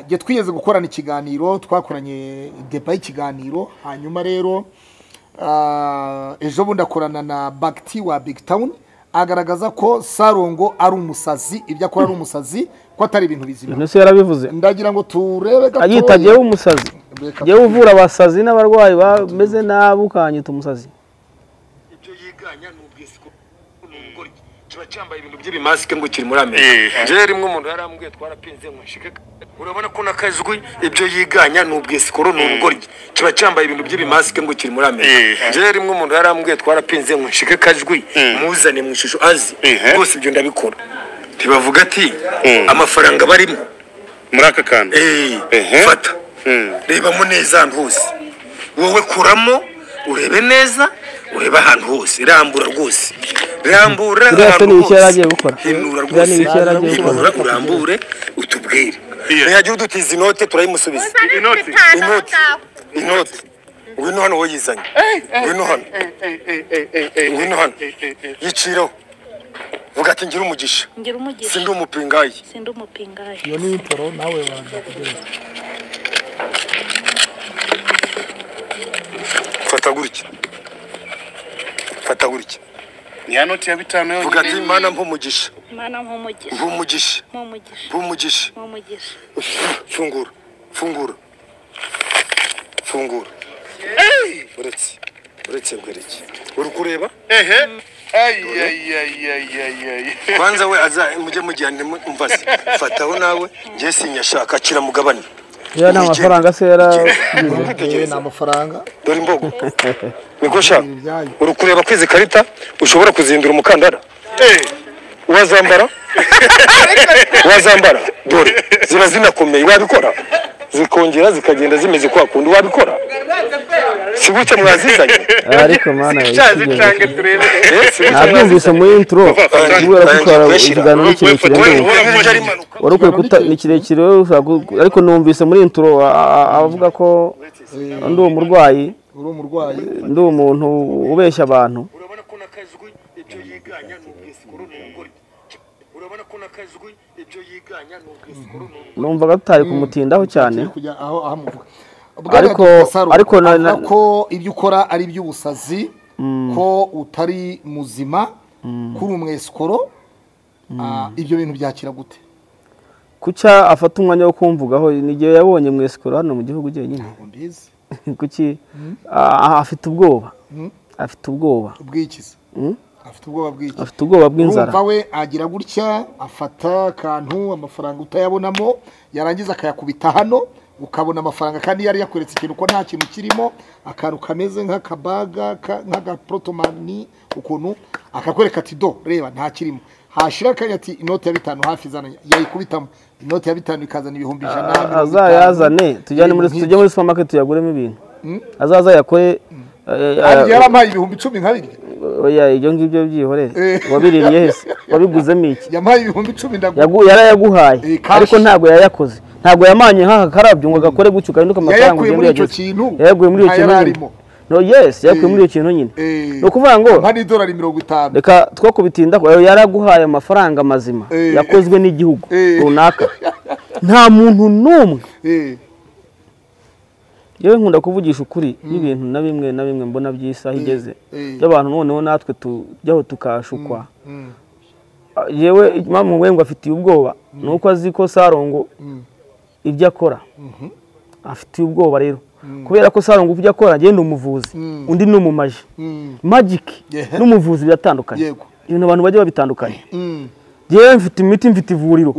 je twigeze gukorana ikiganiro twakoranye deba y'ikiganiro hanyuma rero ejo bundi akorana na Bakti wa Big Town agaragaza ko Sarongo ari umusazi ibyo akora ari umusazi ko atari ibintu bizima nese yarabivuze ndagira ngo turebe gato ayitagiye umusazi je uvura abasazi n'abarwayi bameze nabukanyita umusazi ibyo yiganya n'ubwisiko n'ubugori kiba cyambaye ibintu by'ibimasike ngo kiri muri Amerika je rimwe umuntu yarambwiye twarapinze ngo nshike urabona ko nakajwi ibyo yiganya n'ubwisiko n'ubugori kiba cyambaye ibintu by'ibimasike ngo kiri muri Amerika je rimwe umuntu yarambwiye twarapinze ngo nshike kajwi muzane mu ishusho azi rwose ibyo ndabikora tibavuga ati amafaranga barimo muri aka kandi fata reba mu neza hose wowe kuramo urebe neza ureba ahantu hose rambura rwose rambura hinura rwose urambure utubwire ntiyagira udutiza inote turayimusubiza inoti ngwino hano woyizanye ngwino hano yiciro vuga ati ngira umugisha sindi umupingayi iyo ni imporo nawe wanda kugeza fata gutya ni anoti ya 5 yo vuga ati mana mpumugisha fungura uretse ngwereke uri kureba kwanza we aza mujye mujyane mumvaze fataho nawe ngiye sinyashaka akira mugabane ya na amafaranga se yara na amafaranga dore imbogo niko shaka uri kureba kwizi karita ushobora kuzindura umukandara wazambara dore ziba zinakomeye wabikora zikongera zikagenda zimeze kwa kundi wabikora si buke mwazizanye ariko mana Zicange turebe. nabyumvise muri intro kubera ko ukora ikiganiro n'ikintu kirenze wari ukwiye kuta ni kirekire ariko numvise muri intro avuga ko ndi umurwayi uri umurwayi ndi umuntu ubeshya abantu urabona ko nakazwi ibyo yiganya n'ubwisikuru n'umugore urabona ko nakazwi ibyo yiganya n'ubwisikuru numvaga tutari kumutindaho cyane kujya aho ahamuvuga ariko ko ibyo ukora ari iby'ubusazi ko utari muzima kuri umwesikoro ibyo bintu byakira gute kucya afata umwanya wo kumvugaho n'igihe yabonye mwesikoro hano mu gihugu cyenyine mbizi kuki afite ubwoba afite ubwoba bw'ikiza afite ubwoba bw'iki afite ubwoba bw'inzara urumva we agira gutya afata akantu amafaranga utayabonamo yarangiza akayakubita hano ukabona amafaranga kandi yari yakweretse ikintu ko nta kintu kirimo akantu kameze nk'akabaga nk'agaprotomani ukuntu akakwereka ati do reba nta kirimo hashira akanya ati inoti ya 5 hafi zana yayikubitamo inoti ya 5 ikazana 100 azayazane tujye muri supermarket tuyaguremo ibintu azaza yakore yarampaye 10,000 nkabiri oya ibyo ngibyo byihorere wabiririye hese wabiguzemo iki yampaye 10,000 yarayaguhaye ariko ntago yayakoze ntago yamanye nk'aka karabyo ngo gakore gutyo karinduka amafaranga ugende yageze yaguye muri icyo kintu no yes yakuye muri icyo kintu nyine no kuvuga ngo nka $50 reka two kubitinda yaraguhaye amafaranga mazima yakozwe n'igihugu runaka nta muntu numwe yewe nkunda kuvugisha ukuri n'ibintu na bimwe mbona by'isa igeze y'abantu noneho natwe tujyaho tukashukwa yewe impamvu ngo afitiye ubwoba nuko azi ko Sarongo ibyo akora afitiye ubwoba rero kubera ko Sarongo ibyo akora agenda umuvuzi undi ni umumaji magic n'umuvuzi biratandukanye ibintu abantu bajye babitandukanye yewe mfite imiti mfite ivuriro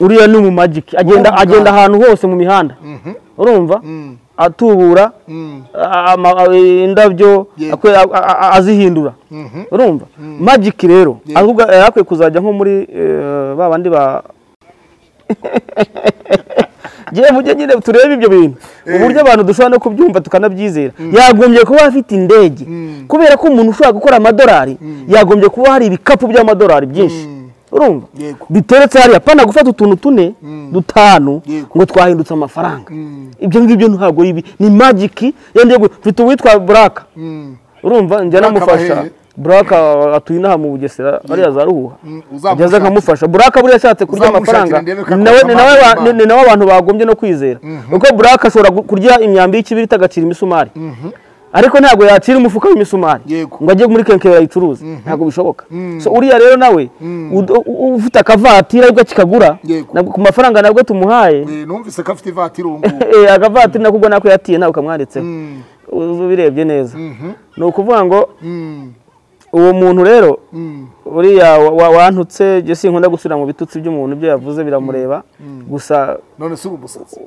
uriya ni umumagic agenda ahantu hose mu mihanda urumva atubura indabyo azihindura urumva magic rero ahubwo yakwiye kuzajya nko muri babandi ba je mujye nyine turebe ibyo bintu uburyo abantu dushobora no kubyumva tukanabyizera yagombye kuba afite indege kubera ko umuntu ushobora gukora amadolari yagombye kuba hari ibikapu by'amadolari byinshi urumva biteretse hariya pana gufata utuntu tune dutanu ngo twahindutse amafaranga ibyo ngibyo ntabwo ni magic yende mfite uwitwa Buraka urumva njya namufasha Buraka atuye inaha mu Bugesera bariya za Ruhuha ngeze nkamufasha Buraka buri yashatse kurya amafaranga ni nawe abantu bagombye no kwizera uko Buraka ashobora kurya imyambi y'ikibiri itagacira imisumari ariko ntago yakira umufuka w'imisumari ngo ajye muri kenkera yicuruza ntago bishoboka so uriya rero nawe ufite akavatira ariko kikagura ku mafaranga nabwo tumuhaye numvise ko afite ivatira urungu akavatira nakubwo nako yatiye nawe kamwanditseho ubirebye neza no kuvuga ngo uwo muntu rero uriya wantutse je sinkunda gusubira mu bitutsi by'umuntu byo yavuze biramureba gusa none si umusazi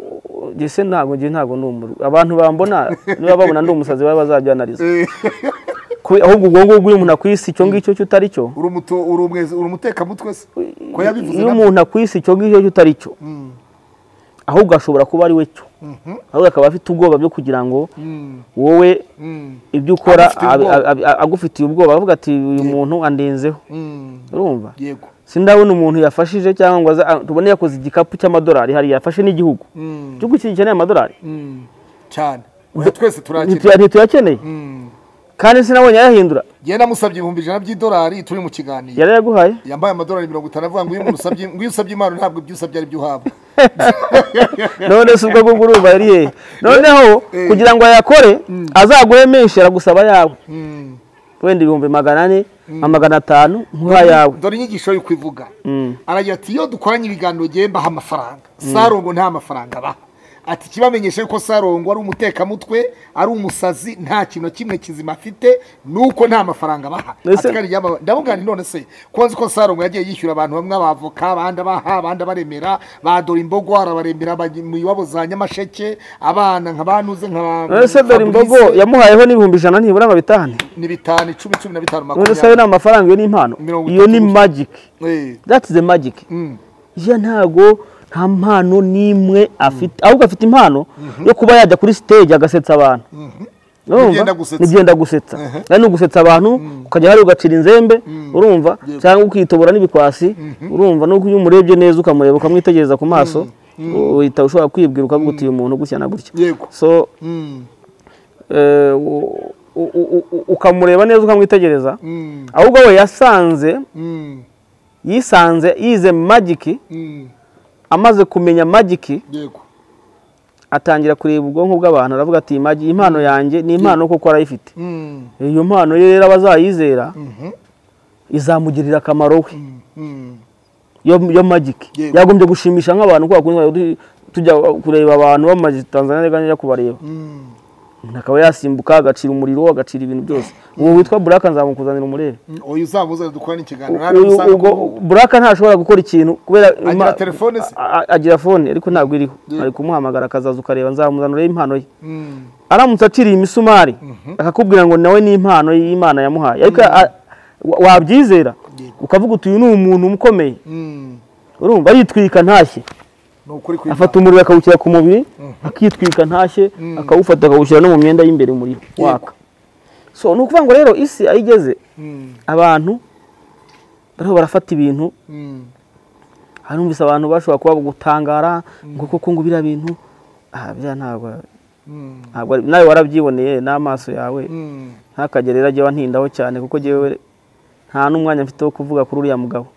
gise ntago numuru abantu bambona niba babona ndi umusazi baba bazajyanariza ahubwo ubwo ngubwo umuntu akwisi cyo ngicyo cyutari cyo uri umuteka mutwe se ko yabivuze umuntu akwisi cyo ngicyo cyutari cyo ahubwo ashobora kuba ari we cyo ahubwo akaba afite ubwoba byo kugira ngo wowe ibyo ukora agufitiye ubwoba avuga ati uyu muntu andenzeho urumva yego sindabona umuntu yafashije cyangwa ngo tubone yakoze igikapu cy'amadolari hari yafashe n'igihugu cyo gukikeneye amadolari cyane twese turakeneye kandi sinabonye yahindura je namusabye $100 turi mu kiganiro yari yaguhaye yambaye amadolari 50 avuga ngo uyu muntu usabye ngo usabye imana ntabwo byusabye ari byo uhabwa none se ubwo gurumba yari he noneho kugira ngo yakore azaguhe menshi aragusaba yawe wenda 400 500 nkuha yawe dore inyigisho yo kwivuga aragira ati iyo dukoranye ibiganiro gemba ha amafaranga Sarongo nta mafaranga ba ati kibamenyeshe ko Sarongo ari umuteka mutwe ari umusazi nta kintu kimwe kizima afite nuko nta mafaranga baha atikari yaba ndabugani none se konzi ko Sarongo yagiye yishyura abantu bamwe abavoka abandi baha abandi baremera badora imbogo arabaremera mu iwabo za Nyamasheke abana nkabanuze nkaba ese dore imbogo yamuhayeho $100 ntibura bitahane ni 5 10 15 makumyabiri ese na amafaranga yo ni impano iyo ni magic that is the magic ya nta mpano n'imwe afite ahubwo afite impano yo kuba yajya kuri stage agasetsa abantu nigenda gusetsa no gusetsa abantu ukajya hari ugacira inzembe urumva cyangwa ukitobora n'ibikwasi urumva no kuyumurebye neza ukamureba ukamwitegereza ku maso uhita ushobora kwibwira ukavuga uti uyu muntu gutya na gutya so ukamureba neza ukamwitegereza ahubwo we yisanze yize magic amaze kumenya magic atangira kureba ubwonko bw'abantu aravuga ati impano yanjye ni impano koko arayifite iyo mpano ye rero abazayizera izamugirira akamaro we yo magic yagombye gushimisha nk'abantu kuko tujya kureba abantu bamaze Tanzania n'eganya kubareba nakaba yasimbuka agacira umuriro agacira ibintu byose uwo witwa Buraka nzamukuzanira umurebe oyo uzamuza dukora n'ikiganiro Buraka ntashobora gukora ikintu kubera agira telefone se agira phone ariko ntabwo iriho ari kumuhamagara akazaza ukareba nzamuzanira impano ye aramutse aciriye imisumari akakubwira ngo nawe ni impano y'Imana yamuhaye ariko wabyizera ukavuga uti uyu ni umuntu mukomeye urumva yitwika ntashye afata umuriro akawushyira ku mubiri akitwika ntashye akawufata akawushyira no mu myenda y'imbere umuriro waka so nukuvuga ngo rero isi ayigeze abantu bariho barafata ibintu harumvise abantu bashobora kuba gutangara ngo koko ngo bira bintu bya ntabwo nawe warabyiboneye n'amaso yawe ntakagerera ajye wantindaho cyane kuko jewe nta n'umwanya mfite wo kuvuga kuri uriya mugabo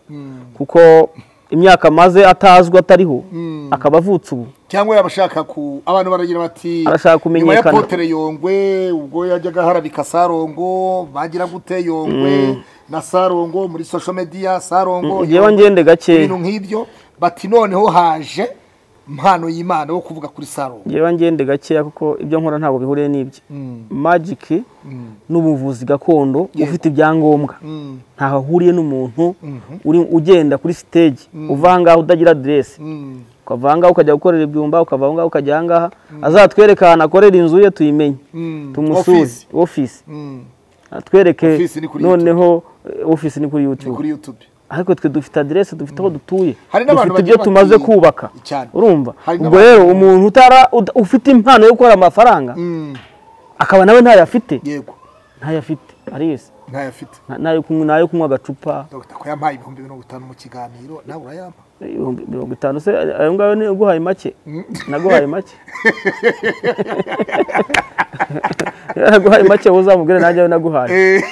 kuko imyaka maze atazwa atariho akaba avutse ubu cyangwa yabashaka ku abantu baragira bati arashaka kumenyekana ya Potere Yongwe ubwo yajyaga harabika Sarongo bagira gute Yongwe na Sarongo muri social media Sarongo yewe ngende gake ibintu nk'ibyo bati noneho haje impano y'Imana yo kuvuga kuri Sarongo yewe ngende gake kuko ibyo nkora ntabwo bihuriye n'ibyo magic n'ubuvuzi gakondo ufite ibyangombwa ntaho ahuriye n'umuntu uri ugenda kuri stage uvanga udagira adresse ukavanga ukajya gukorera ibyumba ukavanga ukajya ngaha azatwerekana akorera inzu ye tuyimenye tumusuze office atwereke noneho office ni kuri YouTube ariko twe dufite adresse dufite aho dutuye dufite ibyo tumaze kubaka urumva ubwo rero umuntu ufite impano yo gukora amafaranga akaba nawe ntayafite yego ntayafite ariyese ntayafite nayo kunywa agacupa ko yampaye 50 mu kiganiro nawe urayampa 50 se ayo ngayo ni uguhaye make naguhaye make naguhaye make uzamubwire najye naguhaye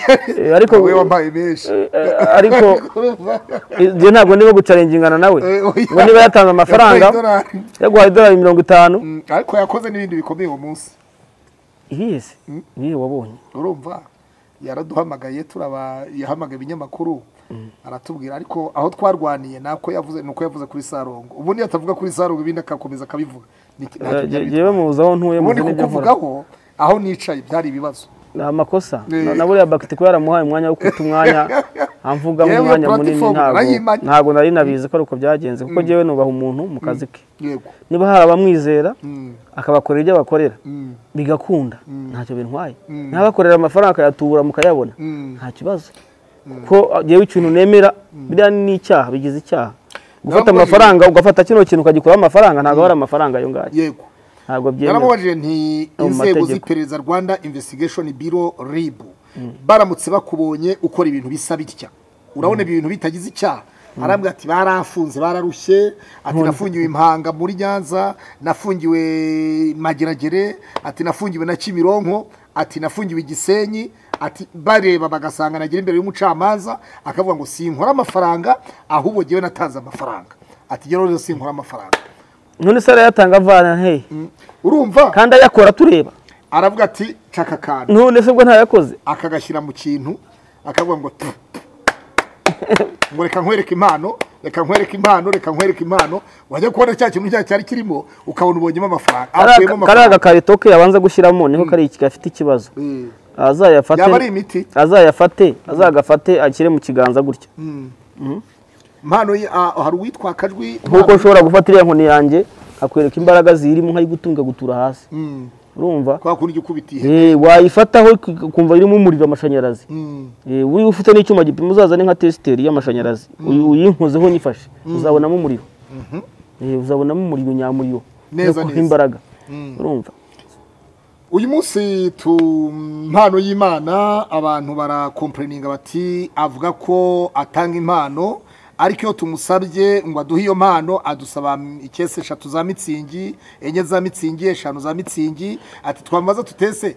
ariko we wambaye meshi ariko je ntabwo niba gucarengingana nawe ngo niba yatanze amafaranga yaguhaye $50 ariko yakoze n'ibindi bikomeye uwo munsi yes niye wabonye urumva yaraduhamagaye yahamagaye ibinyamakuru aratubwira ariko aho twarwaniye nuko yavuze kuri Sarongo ubundi atavuga kuri Sarongo ibindi akakomeza akabivuga yewe muzaho ntuye mu n'ibyo kuvugaho aho nicaye byari ibibazo amakosa naburiya bakiti ko yaramuhaye umwanya wo kwita umwanya amvuga mu mwanya munini ntago nari nabizi ko uko byagenze kuko jewe nubaha umuntu mu kazi ke niba hari abamwizera akabakorera ibyo bakorera bigakunda ntacyo bintwaye nabakorera amafaranga akayatubura mukayabona nta kibazo ko jewe ikintu nemera biriya ni icyaha bigize icyaha gufata amafaranga ugafata kino kintu ukagikora amafaranga ntago ari amafaranga yo ngayo yego ntabwo byemera naramubajije nti inzego z'iperereza Rwanda Investigation Bureau RIB baramutse bakubonye ukora ibintu bisa bitya urabona ibintu bitagize icyaha arambwira ati barafunze bararushye ati nafungiwe Impanga muri Nyanza nafungiwe Mageragere ati nafungiwe na Kimironko ati nafungiwe Gisenyi ati bareba bagasanga nagira imbere y'umucamanza akavuga ngo sinkora amafaranga ahubwo jewe natanze amafaranga ati gero rero sinkora amafaranga none sara yatanga avana hey urumva kandi ayakora tureba aravuga ati caka kandi none se bwo ntayakoze akagashyira mu kintu akavuga ngo ngo reka nkwereke impano wajya kubona cya kintu cyari kirimo ukabona ubonyemo amafaranga karaga karitoke yabanza gushyiramo niho kari gafite ikibazo azagafate akire mu kiganza gutya impano hari uwitwa Kajwi nkuko ushobora gufata iriya nkoni yanjye akwereka imbaraga zirimo nkayi gutunga gutura hasi urumva kwa kundi gukubitiye wayifataho kumva irimo umuriro amashanyarazi uri ufite n'icyuma gipima uzazane nka testeri y'amashanyarazi uyinkozeho nyifashe uzabonamo umuriro uzabonamo umuriro nyamuriro Neza, neza. imbaraga urumva. uyu munsi impano y'Imana abantu barakomplayininga bati avuga ko atanga impano ariko iyo tumusabye ngo aduhe iyo mpano adusaba ikese 3 za mitsingi, 4 za mitsingi, 5 za mitsingi, ati twamaze tutese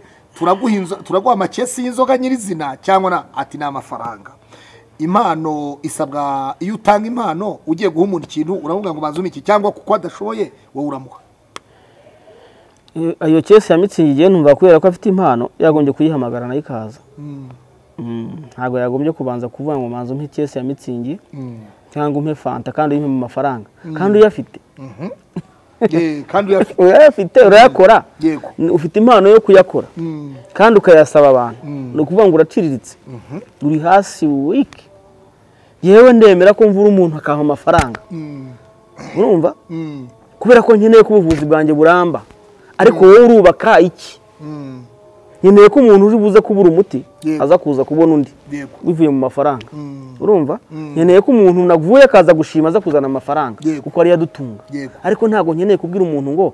turaguha amakesi y'inzoga nyirizina cyangwa ati ni amafaranga. Impano isabwa iyo utanga impano ugiye guha umuntu ikintu uravuga ngo bazume iki cyangwa kuko adashoboye wowe uramuha. Ayo kesi ya mitsingi igihe numva kubera ko afite impano yagombye kuyihamagara nayo ikaza. Ntabwo yagombye kubanza kuvuga ngo manzo mpe kesi ya mitsingi cyangwa umpe fanta kandi umpe mu mafaranga kandi uyafite. Kandi uyafite urayakora, ufite impano yo kuyakora kandi ukayasaba abantu, no kuvuga ngo uraciriritse uri hasi wiki. Yewe ndemera ko mvura umuntu akaha amafaranga urumva kubera ko nkeneye ko ubuvuzi bwanjye buramba, ariko wowe urubaka iki? Nkeneye ko umuntu uri buze kubura umuti aza kuza kubona undi bivuye mu mafaranga urumva. Nkeneye ko umuntu navuye akaza gushima aza kuzana amafaranga kuko ari yadutunga, ariko ntago nkeneye kubwira umuntu ngo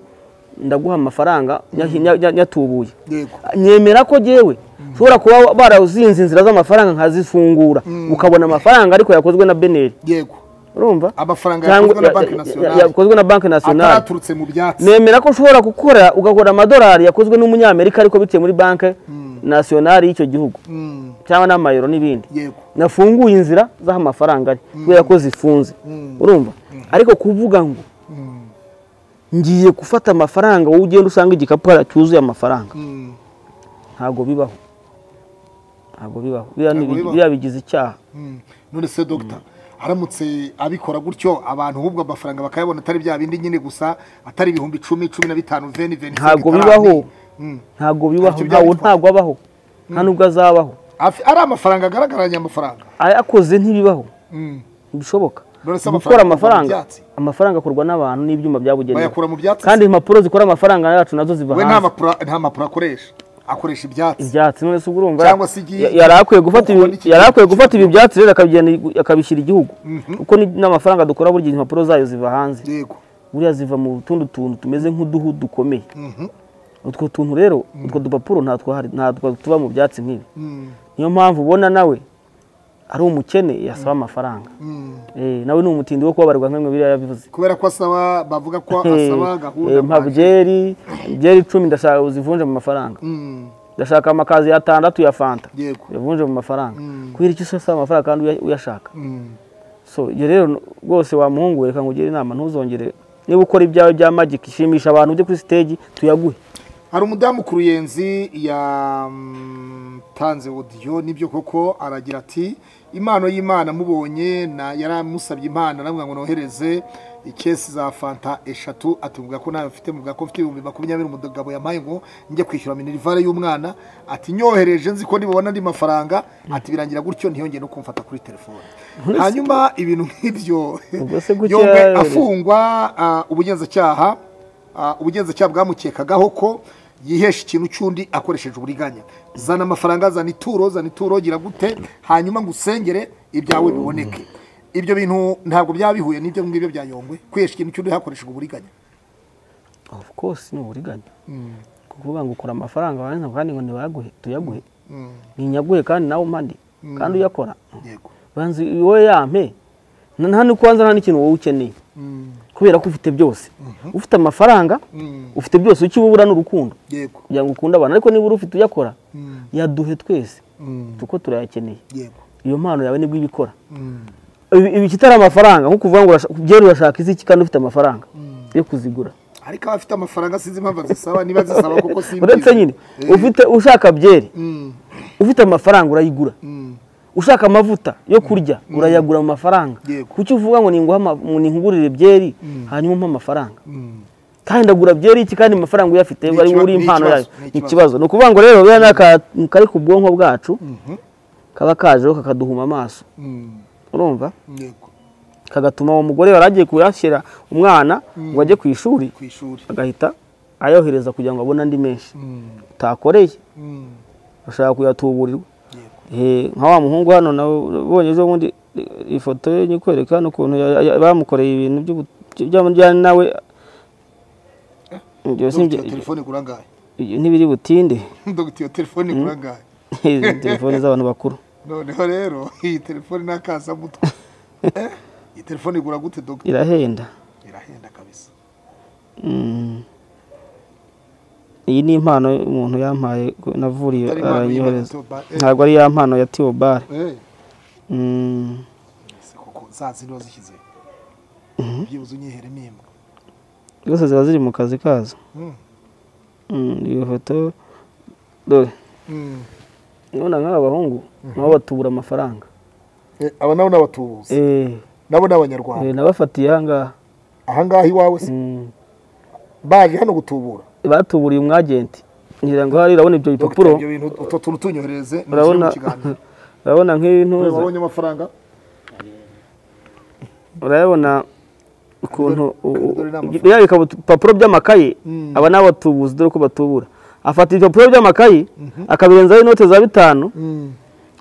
ndaguha amafaranga nyatubuye. Nyemera ko jewe ushobora kuba barazinze inzira z'amafaranga nkazifungura ukabona amafaranga ariko yakozwe na Beneri urumva, amafaranga yakozwe na Banki Nationale ataturutse mu byatsi. Nemera ko ushobora gukora ugakora amadolari yakozwe n'umunyamerika ariko biciye muri Banki Nationale y'icyo gihugu cyangwa n'amayero n'ibindi. Nafunguye inzira z'aho amafaranga ari kubera ko zifunze urumva. Ariko kuvuga ngo ngiye gufata amafaranga wowe ugenda usanga igikapu cyuzuye amafaranga ntago bibaho, ntago bibaho. Biriya bigize icyaha. None se Dr. aramutse abikora gutyo abantu ahubwo amafaranga bakayabona atari bya bindi nyine gusa, atari ibihumbi 10, 15, 20. Ntago bibaho, ntago bibaho, ntago abaho, nta nubwo azabaho. Ari amafaranga agaragaranya amafaranga ayakoze ntibibaho, bishoboka. Gukora amafaranga akorwa n'abantu n'ibyuma byabugenewe kandi impapuro zikora amafaranga yacu nazo ziva hanze. Nta mapuro akoresha ibyatsi. None se urumva yarakwiye gufata ibi byatsi rero akabishyira igihugu kuko n'amafaranga dukora buri gihe impapuro zayo ziva hanze. Buriya ziva mu tundi tuntu tumeze nk'uduhu dukomeye. Utwo tuntu rero utwo dupapuro ntatwo tuba mu byatsi nk'ibi. Niyo mpamvu ubona nawe ari umukene yasaba amafaranga. Nawe ni umutindi wo kubabarwa nk'amwe biriya yabivuze kubera ko asaba, bavuga ko asaba gahunda byeri 10 ndashaka uzivunje mu mafaranga. Ndashaka amakazi ya 6 ya fanta yavunje mu mafaranga. Kwira iki se asaba amafaranga kandi uyashaka. So iyo rero rwose wa muhungu reka ngugire inama ntuzongere niba ukora ibyawe bya magic ishimisha abantu uje kuri stage tuyaguhe. Hari umudamu ku Ruyenzi ya tanze audio nibyo koko aragira ati impano y'Imana mubonye na yaramusabye impano namwe ngo nohereze ikesi za fanta 3 atuvuga ko nayo afite mu bwako mfite 2020 umugabo yamaye ngo njye kwishyura minerivare y'umwana ati nyohereje nzi ko ndibona ndi mafaranga ati birangira gutyo ntiyongeye no kumfata kuri telefone. Hanyuma ibintu nk'ibyo yongwe afungwa ubugenzacyaha bwamukekagaho ko yihesha ikintu cyundi akoresheje uburiganya. Zana amafaranga, zana ituro gira gute hanyuma ngusengere ibyawe biboneke. Ibyo bintu ntabwo byabihuye n'ibyo ngibyo bya Yongwe kwihesha ikintu cyundi hakoresheje uburiganya. Of course ni uburiganya. Kuvuga ngo ukora amafaranga wanza kandi ngo nibaguhe tuyaguhe. Ni nyaguhe kandi nawe mpandi kandi uyakora. Yego. Banzi wowe yampe nta n'ikwanza nta n'ikintu wowe ukeneye. Kubera ko ufite byose. Ufite amafaranga, ufite byose ukibubura n'urukundo. Yego. Kugira ngo ukunda abantu ariko niba ufite uyakora yaduhe twese. Tuko turayakeneye. Yego. Iyo mpano yawe nibwo ibikora. Ibi kitari amafaranga nko kuvuga ngo byero urashaka iziki kandi ufite amafaranga yo kuzigura. Ariko abafite amafaranga sizi impamvu zisaba niba zisaba koko simbi. Uretse nyine ufite ushaka byeri. Ufite amafaranga urayigura. Ushaka amavuta yo kurya urayagura mu mafaranga. Kuki uvuga ngo ningurire byeri hanyuma umpa amafaranga. Kandi ndagura byeri iki kandi amafaranga uyafite bari muri impano yayo. Ikibazo no kuvuga ngo rero bya kari ku bwonko bwacu kaba kaje kakaduhuma amaso. Urumva? Yego. Kagatuma uwo mugore waragiye kuyashyira umwana ngo ajye ku ishuri agahita ayohereza kugira ngo abone andi menshi takoreye. Bashaka kuyatuburirwa. Nka wa muhungu hano nawe bonye ejo bundi ifoto ye nyikwereka no kuntu bamukoreye ibintu byamujyana nawe telefone kurangaye ntibiri butinde dogitiyo telefone kurangaye telefone z'abantu bakuru noneho rero iyi telefone n'akaza mutwe iyi telefone igura gute dogitiyo irahenda kabisa iyi ni impano umuntu yampaye navuriye aranyohereza ntabwo ari ya mpano ya Theobald kuko zazi niho zishyize byibuze unyihere nimba zose ziba ziri mu kazi kazo iyo foto dore none nk'aba bahungu nabo batubura amafaranga aba nabo n'abatubuzi nabo n'abanyarwanda nabafatiye ahangaha iwawe se baje hano gutubura batuburiye umwagenti ngira ngo hari urabona ibyo bipapuro ibyo bintu utwo tuntu tunyohereze urabona nk'ibintu wabonye amafaranga urabona ukuntu yareka ibipapuro by'amakayi aba n'abatubuzi dore ko batubura afata ibipapuro by'amakayi akabirenzaho inote za 5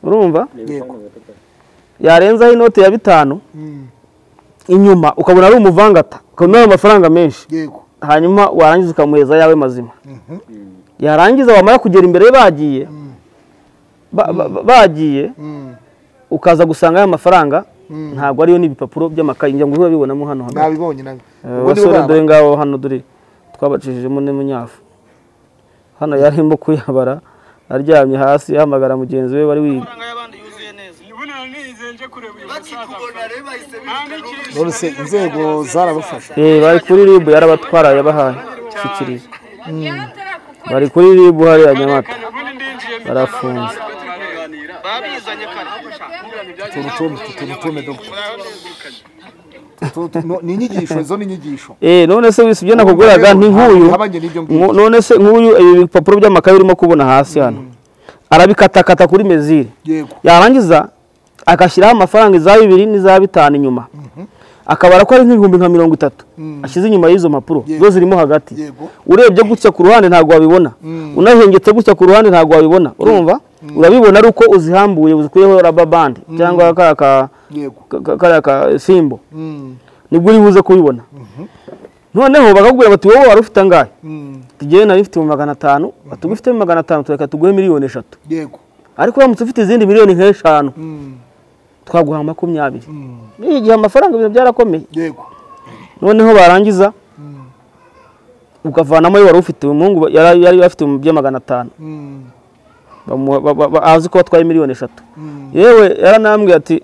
urumva yarenzaho inote ya 5 inyuma ukabona ari umuvangata ukabona amafaranga menshi yego hanyuma warangiza ukamuheza yawe mazima yarangiza wamara kugera imbere bagiye ukaza gusanga aya mafaranga ntabwo ariyo n'ibipapuro by'amakayi ngira ngo ubibonamo hano nabibonye nabi abasore dore ngaho hano dore twabacishijemo n'umunyafu hano yarimo kuyabara aryamye hasi yahamagara mugenzi we bari wiga none se inzego zarabafasha bari kuri RIB yarabatwara yabahaye shikiriza bari kuri RIB hariya Nyamata barafunze turutume dogita ni inyigisho izo ni inyigisho none se wese ibyo nakuguraga nk'uyu none se nk'uyu ibi bipapuro by'amakayi urimo kubona hasi hano arabikatakata kuri mezire yarangiza akashyiraho amafaranga za 2 n'iza 5 inyuma akabara ko ari nk'ibihumbi nka 30 ashize inyuma y'izo mpapuro zo zirimo hagati urebye gutya ku ruhande ntabwo wabibona unahengetse gutya ku ruhande ntabwo wabibona urumva urabibona ari uko uzihambuye uzikuyeho rubber band cyangwa ka simbo nibwo uri buze kubibona noneho bakagura bati wowe wari ufite angahe tugiye nari mfite 500 batugufite 500 tureka tuguhe miliyoni 3 yego ariko uramutse ufite izindi miliyoni nk'5 twaguha 20 ni igihe amafaranga ibintu byarakomeye yego noneho barangiza ukavanamo wari ufite umuhungu yari afite mu bya 500 azi ko batwaye miliyoni 3 yewe yaranambwiye ati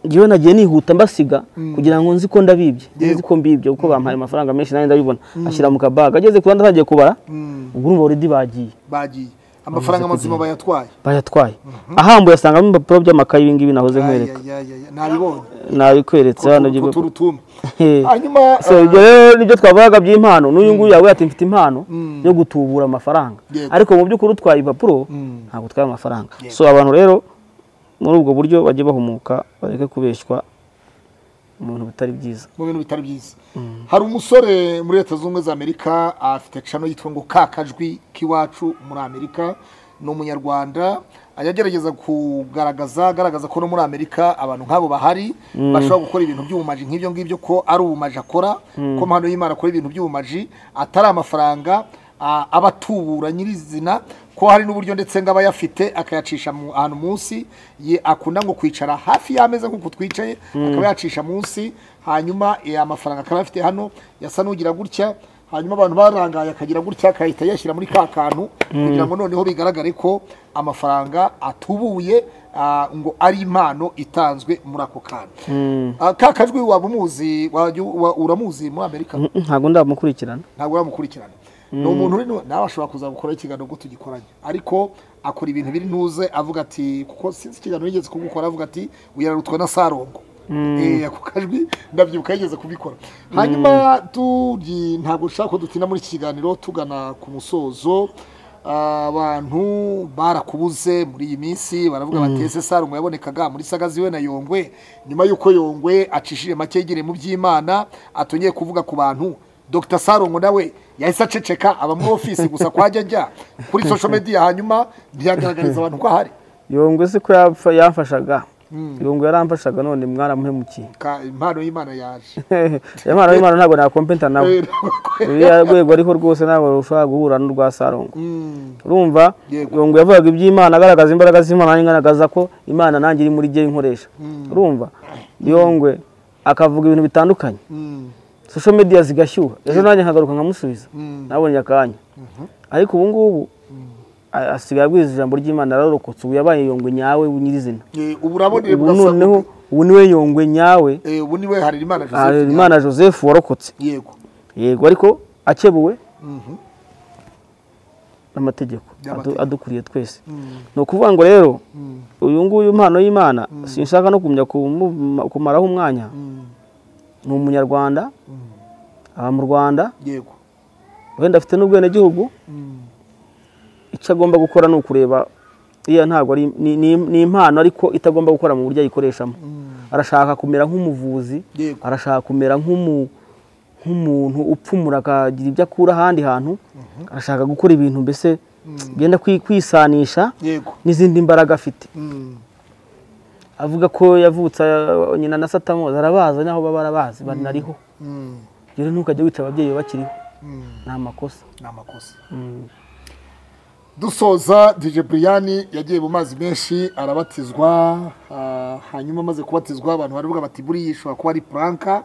ngiwe nagiye nihuta mbasiga kugira ngo nzi ko ndabibye nzi ko mbibye uko bampaye amafaranga menshi nandi ndabibona ashyira mu kabaga ageze ku ndagiye kubara ubwo urumva already bagiye amafaranga mazima bayatwaye ahambuye asanga mu bipapuro by'amakayi ibingibi nahoze nkwereka nabibonye nabikweretse hano byo turutume hanyuma ibyo rero nibyo twavugaga by'impano n'uyu nguyu yawe ati mfite impano yo gutubura amafaranga ariko mu by'ukuri utwaye ibipapuro ntabwo utwaye amafaranga so abantu rero muri ubwo buryo bajye bahumuka bareke kubeshywa umuntu bitari byiza mu bintu bitari byiza hari umusore muri Leta Zunze za Amerika afite channel yitwa ngo Kakajwi k'iwacu muri Amerika no munyarwanda agerageza kugaragaza ko no muri Amerika abantu nk'abo bahari bashobora gukora ibintu by'ubumaji nk'ibyo ngibyo ko ari ubumaji akora ko mpano y'Imana akora ibintu by'ubumaji atari amafaranga abatubura nyirizina ko hari n'uburyo ndetse ngaba yafite akayacisha ahantu munsi akunda ngo kwicara hafi y'ameza nk'uko twicaye akaba yacisha munsi hanyuma amafaranga akaba afite hano yasa n'ugira gutya hanyuma abantu barangaye akagira gutya akahita yashyira muri ka kantu kugira ngo noneho bigaragare ko amafaranga atubuye ngo ari impano itanzwe muri ako kantu Kakajwi waba umuzi uramuzi muri Amerika ntabwo ndamukurikirana ni umuntu uri nawe ashobora kuza gukora ikiganiro ngo tugikoranye ariko akora ibintu biri ntuze avuga ati kuko sinzi ikiganiro yigeze kugukora avuga ati uyararutwa na Sarongo ako kajwi ndabyibuka yigeze kubikora hanyuma ntabwo ushaka ko dutina muri iki kiganiro tugana ku musozo abantu barakubuze muri iyi minsi baravuga batese Sarongo yabonekaga muri Sagazi we na Yongwe nyuma yuko Yongwe acishije make yegere mu by'Imana atongeye kuvuga ku bantu Dr Sarongo nawe yahise aceceka aba mu office gusa kwajya njya kuri social media hanyuma byagaragariza abantu ko ahari Yongwe se ko yafashaga Yongwe yaramfashaga none mwaramuhemukiye impano y'Imana yaje impano y'Imana ntabwo nakompenta nawe uriya rwego ariko rwose ntabwo ushobora guhura n'urwa Sarongo urumva Yongwe yavugaga iby'Imana agaragaza imbaraga z'Imana ngaragaza ko Imana nanjye iri muri je inkoresha urumva Yongwe akavuga ibintu bitandukanye social media zigashyuha ejo nanjye nkagaruka nkamusubiza nabonye akanya ariko ubu ngubu asigaye abwiza ijambo ry'Imana ararokotse ubu yabaye Yongwe nyawe unyirizina ubu uraboneye noneho ubu niwe Yongwe nyawe ubu niwe Harerimana Joseph Harerimana Joseph warokotse yego ariko akebuwe n'amategeko adukuriye twese no kuvuga ngo rero uyu nguyu impano y'Imana sinshaka no kumya kumaraho umwanya ni umunyarwanda aba mu Rwanda yego wenda afite n'ubwene gihugu icyo agomba gukora ni ukureba iya ntabwo ari ni impano ariko itagomba gukora mu buryo ayikoreshamo arashaka kumera nk'umuvuzi arashaka kumera nk'umuntu upfumura akagira ibyo akura ahandi hantu arashaka gukora ibintu mbese genda kwisanisha n'izindi mbaraga afite avuga ko yavutse nyina na Satamoza arabaza naho baba barabazi banariho rero ntukajya wita ababyeyi bakiriho ni amakosa dusoza DJ Brian yagiye mu mazi menshi arabatizwa hanyuma amaze kubatizwa abantu baravuga bati buri yishwa ko ari pranka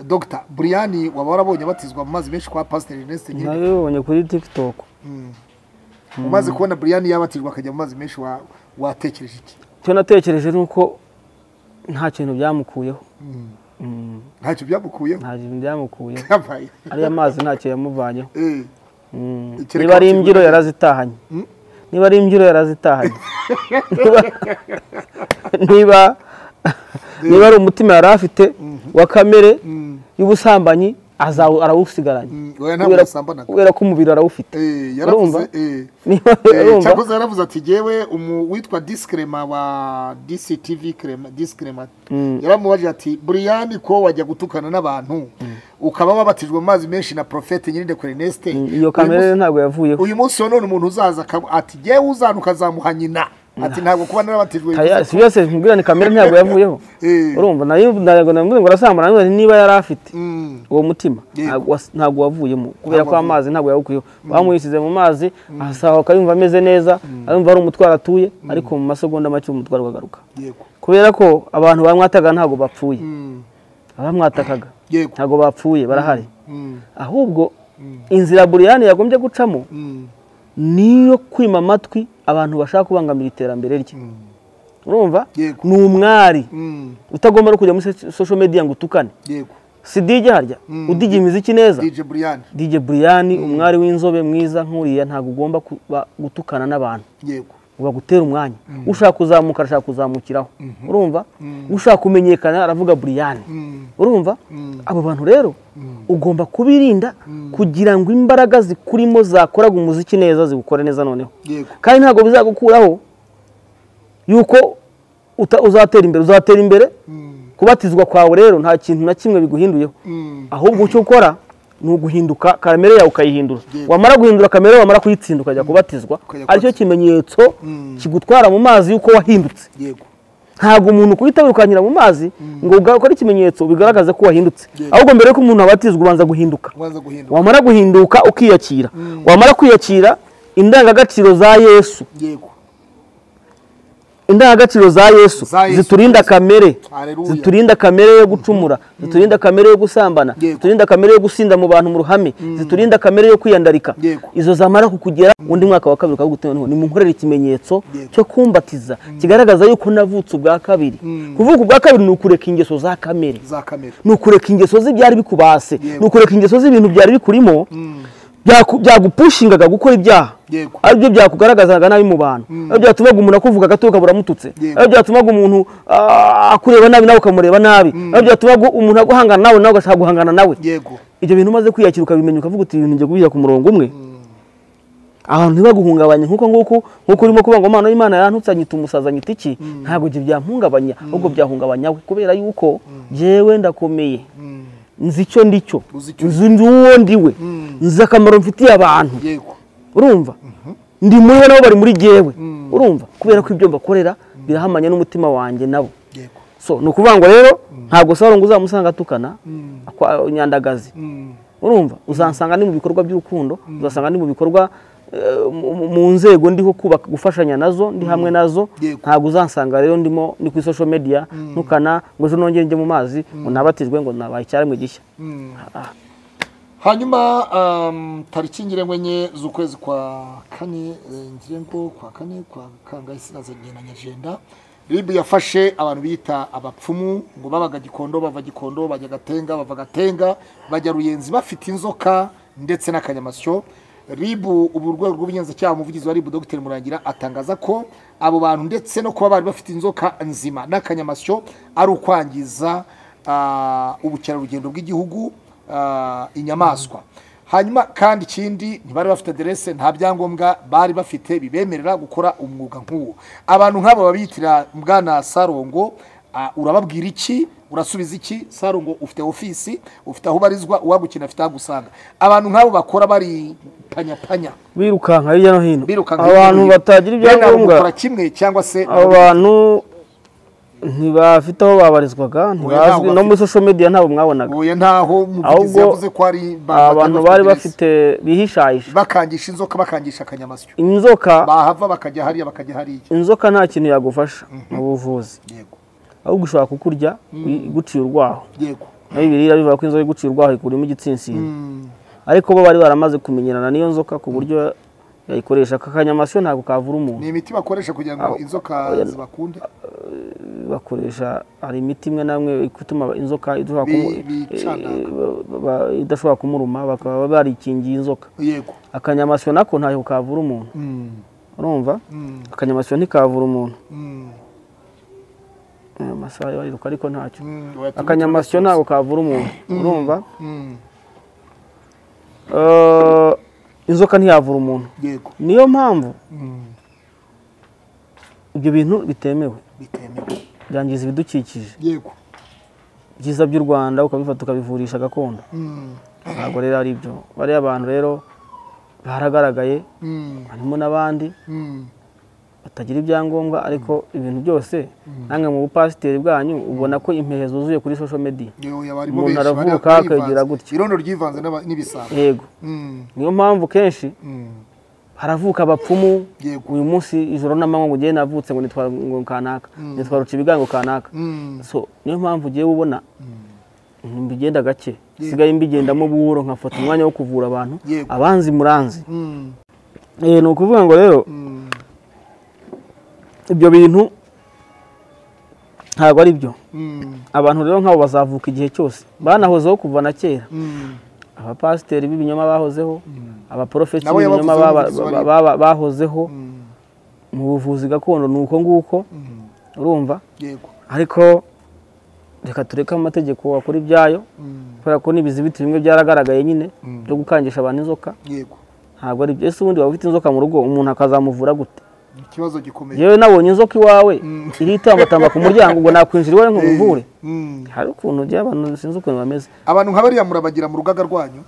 Dr Brian waba warabonye abatizwa mu mazi menshi kwa Pastor Ernest nabonye kuri TikTok umaze kubona Brian yabatizwa akajya mu mazi menshi watekereje iki cyo natekereje nuko nta kintu byamukuyeho ntacyo byamukuyeho ari amazi ntacyo yamuvanyeho niba ari imbyiro yarazitahanye niba ari umutima yari afite wa kamere y'ubusambanyi arawusigaranye kubera ko umubiri arawufite cyakoze yaravuze ati jewe witwa Discrema wa DCTV Discrema yaramubajije ati Brian ko wajya gutukana n'abantu ukaba wabatijwe mu mazi menshi na Prophet Nyirinde Ernest iyo kamere ntabwo yavuyeho uyu munsi none umuntu uzaza ati jewe uzanuka zamuha nyina ati ntabwo kuba narabatijwe byose nkubwira ni kamere ntabwo yavuyeho urumva nayo ngo arasambana niba yari afite uwo mutima ntabwo wavuyemo kubera ko amazi ntabwo yawukuyeho bamuyisize mu mazi asahoka yumva ameze neza yumva ari umutwaro atuye ariko mu masegonda make umutwaro ukagaruka kubera ko abantu bamwataga ntabwo bapfuye abamwatakaga ntabwo bapfuye barahari ahubwo inzira Brian yagombye gucamo niyo kwima amatwi abantu bashaka kubangamira iterambere rye urumva ni umwari utagomba no kujya muri social media ngo utukane si DJ harya udije imiziki neza DJ Brian umwari w'inzobe mwiza nkuriya ntabwo ugomba gutukana n'abantu uba gutera umwanya ushaka kuzamuka arashaka kuzamukiraho urumva ushaka kumenyekana aravuga Brian urumva abo bantu rero ugomba kubirinda kugira ngo imbaraga zikurimo zakoraga umuziki neza zigukore neza noneho kandi ntabwo bizagukuraho yuko uzatera imbere kubatizwa kwawe rero nta kintu na kimwe biguhinduyeho ahubwo icyo ukora ni uguhinduka kamere yawe ukayihindura wamara guhindura kamere wamara kuyitsinda ukajya kubatizwa aricyo kimenyetso kigutwara mu mazi yuko wahindutse ntabwo umuntu kuhita wirukanyira mu mazi ngo ukore ikimenyetso bigaragaza ko wahindutse ahubwo mbere yuko umuntu abatizwa ubanza guhinduka wamara guhinduka ukiyakira wamara kwiyakira indangagaciro za Yesu indangagaciro za Yesu ziturinda kamere yo gucumura ziturinda kamere yo gusambana ziturinda kamere yo gusinda mu bantu mu ruhame ziturinda kamere yo kwiyandarika izo zamara kukugera undi mwaka wa kabiri ukaguteho ni munkorera ikimenyetso cyo kumbatiza kigaragaza yuko navutse ubwa kabiri kuvuka ubwa kabiri ni ukureka ingeso za kamere ni ukureka ingeso z'ibyari bikubase ni ukureka ingeso z'ibintu byari bikurimo byagupushingaga gukora ibyaha aribyo byakugaragazaga nabi mu bantu aribyo byatumaga umuntu akuvuga gato ukabura mututse aribyo byatumaga umuntu akureba nabi nawe ukamureba nabi aribyo byatumaga umuntu aguhangana nawe ugashaka guhangana nawe ibyo bintu umaze kwiyakira ukabimenya ukavuga uti ibintu ngiye kubishyira ku murongo umwe abantu ntibaguhungabanye nk'uko urimo kuvuga ngo Mana y'Imana yantutse anyita umusaza anyita iki ntabwo ibyo byampungabanya ahubwo byahungabanya we kubera yuko jewe ndakomeye nzi icyo ndicyo nzi uwo ndiwe nzi akamaro mfitiye abantu urumva ndi muri bo nabo bari muri jewe urumva kubera ko ibyo mbakorera birahamanya n'umutima wanjye nabo so ni ukuvuga ngo rero ntabwo Sarongo uzamusanga atukana nyandagazi urumva uzansanga ni mu bikorwa by'urukundo uzasanga ni mu bikorwa mu nzego ndiho kubaka gufashanya nazo ndi hamwe nazo ntabwo uzansanga rero ndimo ni ku social media ntukana ngo ejo nongere njye mu mazi ngo nabatijwe ngo nabaye icyaremwe gishya. hanyuma tariki ngirengwe enye z'ukwezi kwa kane ngirengo kwa kane kwa kangahe sinazanye na nyajenda RIB yafashe abantu bita abapfumu ngo babaga Gikondo bava Gikondo bajya Gatenga bava Gatenga bajya Ruyenzi bafite inzoka ndetse n'akanyamasyo. RIB ubu rwego rw'ubugenzacyaha umuvugizi wa RIB Dr Murangira atangaza ko abo bantu ndetse no kuba bari bafite inzoka nzima n'akanyamasyo ari ukwangiza ubukerarugendo bw'igihugu inyamaswa. hanyuma kandi ikindi ntibari bafite adresse nta byangombwa bari bafite bibemerera gukora umwuga nk'uwo. abantu nk'abo babitira Bwana Sarongo urababwira iki urasubiza iki? Sarongo ufite ofisi ufite aho barizwa uwagukina afite agusanga. abantu nk'abo bakora bari panya birukanka hirya no hino abantu batagira ibyangombwa bakora kimwe cyangwa se abantu ntibafite aho babarizwaga ntibazwi no muri social media ntabwo mwabonaga oya ntaho umuvugizi yavuze ko ari abantu bari bafite bihishahisha bakangisha inzoka bakangisha akanyamasyo inzoka bahava bakajya hariya bakajya hariya. inzoka nta kintu yagufasha mu buvuzi yego ahubwo ushobora kukurya guciye urwaho yego n'ibirira bivuga ko inzoka iguciye urwaho ikurimo igitsinsino ariko bo bari baramaze kumenyerana n'iyo nzoka ku buryo yayikoresha akanyamasyo ntabwo kavura umuntu. ni imiti bakoresha kugira ngo inzoka zibakunde bakoresha hari imiti imwe namwe ituma inzoka idashobora kumuruma bakaba barikingiye inzoka. yego akanyamasyo nako ntaho kavura umuntu urumva akanyamasyo ntikavura umuntu amasaha yariruka ariko ntacyo akanyamasyo ntabwo kavura umuntu urumva inzoka ntiyavura umuntu. yego niyo mpamvu ibyo bintu bitemewe byangiza ibidukikije. yego byiza by'u Rwanda ukabifata ukabivurisha gakondo ntabwo rero ari byo. bariya abantu rero baragaragaye harimo n'abandi batagira ibyangombwa ariko ibintu byose namwe mu bupasiteri bwanyu ubona ko impehe zuzuye kuri social media umuntu aravuka akagira gutya irondo ryivanze n'ibisabo. yego niyo mpamvu kenshi haravuka abapfumu uyu munsi ijoro n'amanywa ngo ugiye navutse ngo nitwa ngo kanaka nitwa ruca ibigango kanaka. so niyo mpamvu ugiye ubona mbigenda gake sigaye mbigendamo buhoro nkafata umwanya wo kuvura abantu abanzi muranzi. ni ukuvuga ngo rero ibyo bintu ntabwo ari byo. abantu rero nk'abo bazavuka igihe cyose banahozeho kuva na kera. abapasiteri b'ibinyoma bahozeho abaprofeti b'ibinyoma bahozeho mu buvuzi gakondo ni uko nguko urumva. ariko reka tureke amategeko akora ibyayo kubera ko n'ibizibiti bimwe byaragaragaye nyine byo gukangisha abantu inzoka. ntabwo ari byo. ese ubundi waba ufite inzoka mu rugo umuntu akazamuvura gute? ikibazo gikomeye. yewe nabonye inzoka iwawe iritambatamba ku muryango ngo nakwinjira iwawe nk'umuvure. hari ukuntu ugiye abantu sinzi ukuntu bameze. abantu nka bariya murabagira mu rugaga rwanyu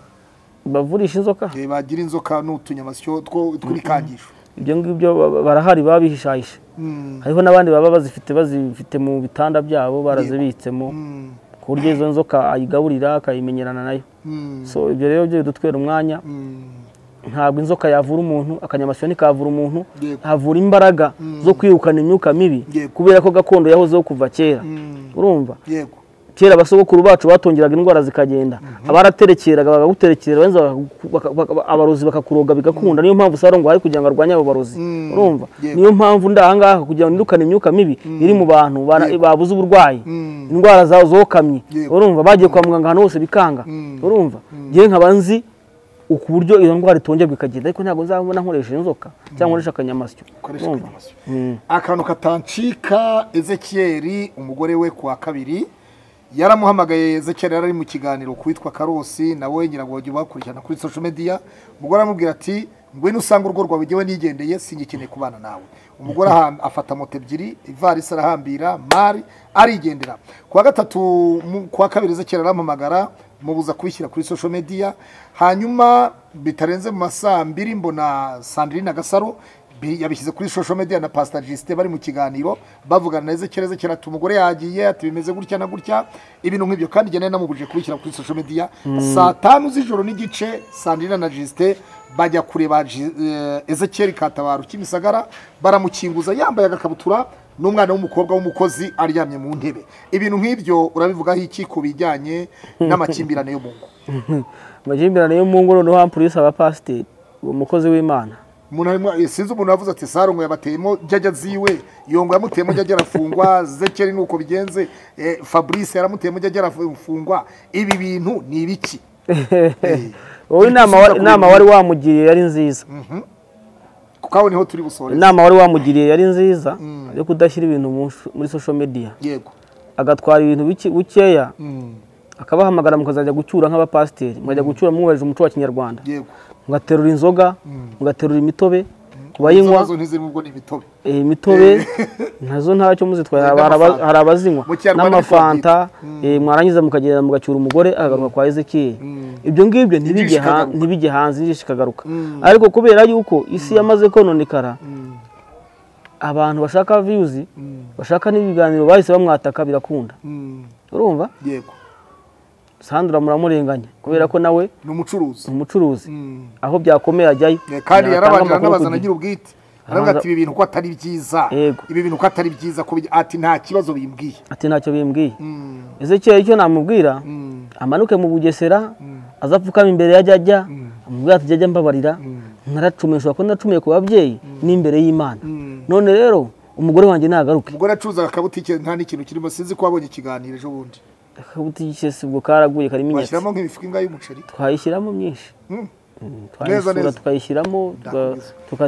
bavurisha inzoka bagira inzoka n'utunyamasyo tw'ibikangisho. ibyo ngibyo barahari babihishahisha. hariho n'abandi baba bazifite mu bitanda byabo barazibitsemo ku buryo izo nzoka ayigaburira akayimenyerana nayo. so ibyo rero byo bidutwera umwanya. ntabwo inzoka yavura umuntu akanyamasyo ntikavura umuntu havura imbaraga zo kwirukana imyuka mibi kubera ko gakondo yahozeho kuva kera urumva. kera abasogokuru bacu batongeraga indwara zikagenda abaraterekeraga bagaguterekera abarozi bakakuroga bigakunda. niyo mpamvu Sarongo hari kugira ngo arwanye abo barozi urumva. niyo mpamvu ndahangaha kugira ngo nirukane imyuka mibi iri mu bantu babuze uburwayi indwara zaho zokamye urumva bagiye kwa muganga ahantu hose bikanga urumva. ngiye nkabanzi ku buryo iyo ndwara itongerwa ikagenda ariko ntabwo nzabona nkoresha inzoka cyangwa nkoresha akanyamasyo. akantu katancika Ezekiel umugore we kuwa kabiri yaramuhamagaye. Ezekiel yari mu kiganiro kwitwa Karosi nawe ngira ngo wajye bakurikirana kuri social media. umugore aramubwira ati ngwino usanga urugo rwawe jyewe nigendeye singikeneye kubana nawe. umugore afata moto ebyiri ivarisi arahambira mari arigendera. kuwa gatatu kuwa kabiri Ezekiel arampamagara mubuza kubishyira kuri social media. hanyuma bitarenze mu masaa 2 mbona Sandrine Gasaro yabishyize kuri social media na Pastor Justin bari mu kiganiro bavugana na Ezekiel ati umugore yagiye ati bimeze gutya na gutya ibintu nk'ibyo kandi jye namubuje kubishyira kuri social media saa 5 z'ijoro n'igice Sandrina na Justin bajya kureba Ezekiel Katabaru Kimisagara baramukinguza yambaye agakabutura n'umwana w'umukobwa w'umukozi aryamye mu ntebe ibintu nk'ibyo urabivugaho iki ku bijyanye n'amakimbirane yo mu ngo amakimbirane yo mu ngo no hampurisa aba pastor umukozi w'Imana sinzi umuntu yavuze ati Sarongo yabateyemo jajya ziwe yongo yamuteyemo jajya arafungwa Zekeri nuko bigenze Fabrice yaramuteyemo jajya arafungwa ibi bintu ni ibiki wowe inama wari wamugiriye yari nziza kuko niho turi busore inama wari wamugiriye yari nziza yo kudashyira ibintu muri social media yego agatwara ibintu bukeya akabahamagara mukazajya gucyura nk'abapasiteri mukajya gucyura mwubahiriza umuco wa Kinyarwanda yego mugaterura inzoga mugaterura imitobe kubayinywa nazo ntizirimo ubwo ni imitobe imitobe nazo ntacyo muzitwaye hari abazinywa n'amafanta mwarangiza mukagenda mugacyura umugore agaruka kwa Ezekiel ibyo ngibyo ntibijye hanze nishikagaruka ariko kubera yuko isi yamaze kononekara abantu bashaka views bashaka n'ibiganiro bahise bamwataka birakunda urumva yego Sandra muramurenganya kubera ko nawe ni umucuruzi aho byakomeye ajyayo kandi yarabanje n'abazana agira ubwite aravuga ati ibi bintu ko atari byiza ibi bintu ko atari byiza ko ati nta kibazo bimbwiye ati ntacyo bimbwiye Ezekiel icyo namubwira amanuke mu Bugesera azapfukama imbere ya jajya amubwira ati jajya mbabarira naracumishwa ko nacumiye ku babyeyi n'imbere y'Imana none rero umugore wanjye nagaruke umugore acuza akabutike nta n'ikintu kirimo sinzi ko wabonye ikiganiro ejo bundi akabutike sibwo karaguye karimo inyatsi bashyiramo nk'imifuka inga y'umuceri twayishyiramo myinshi neza tukayishyiramo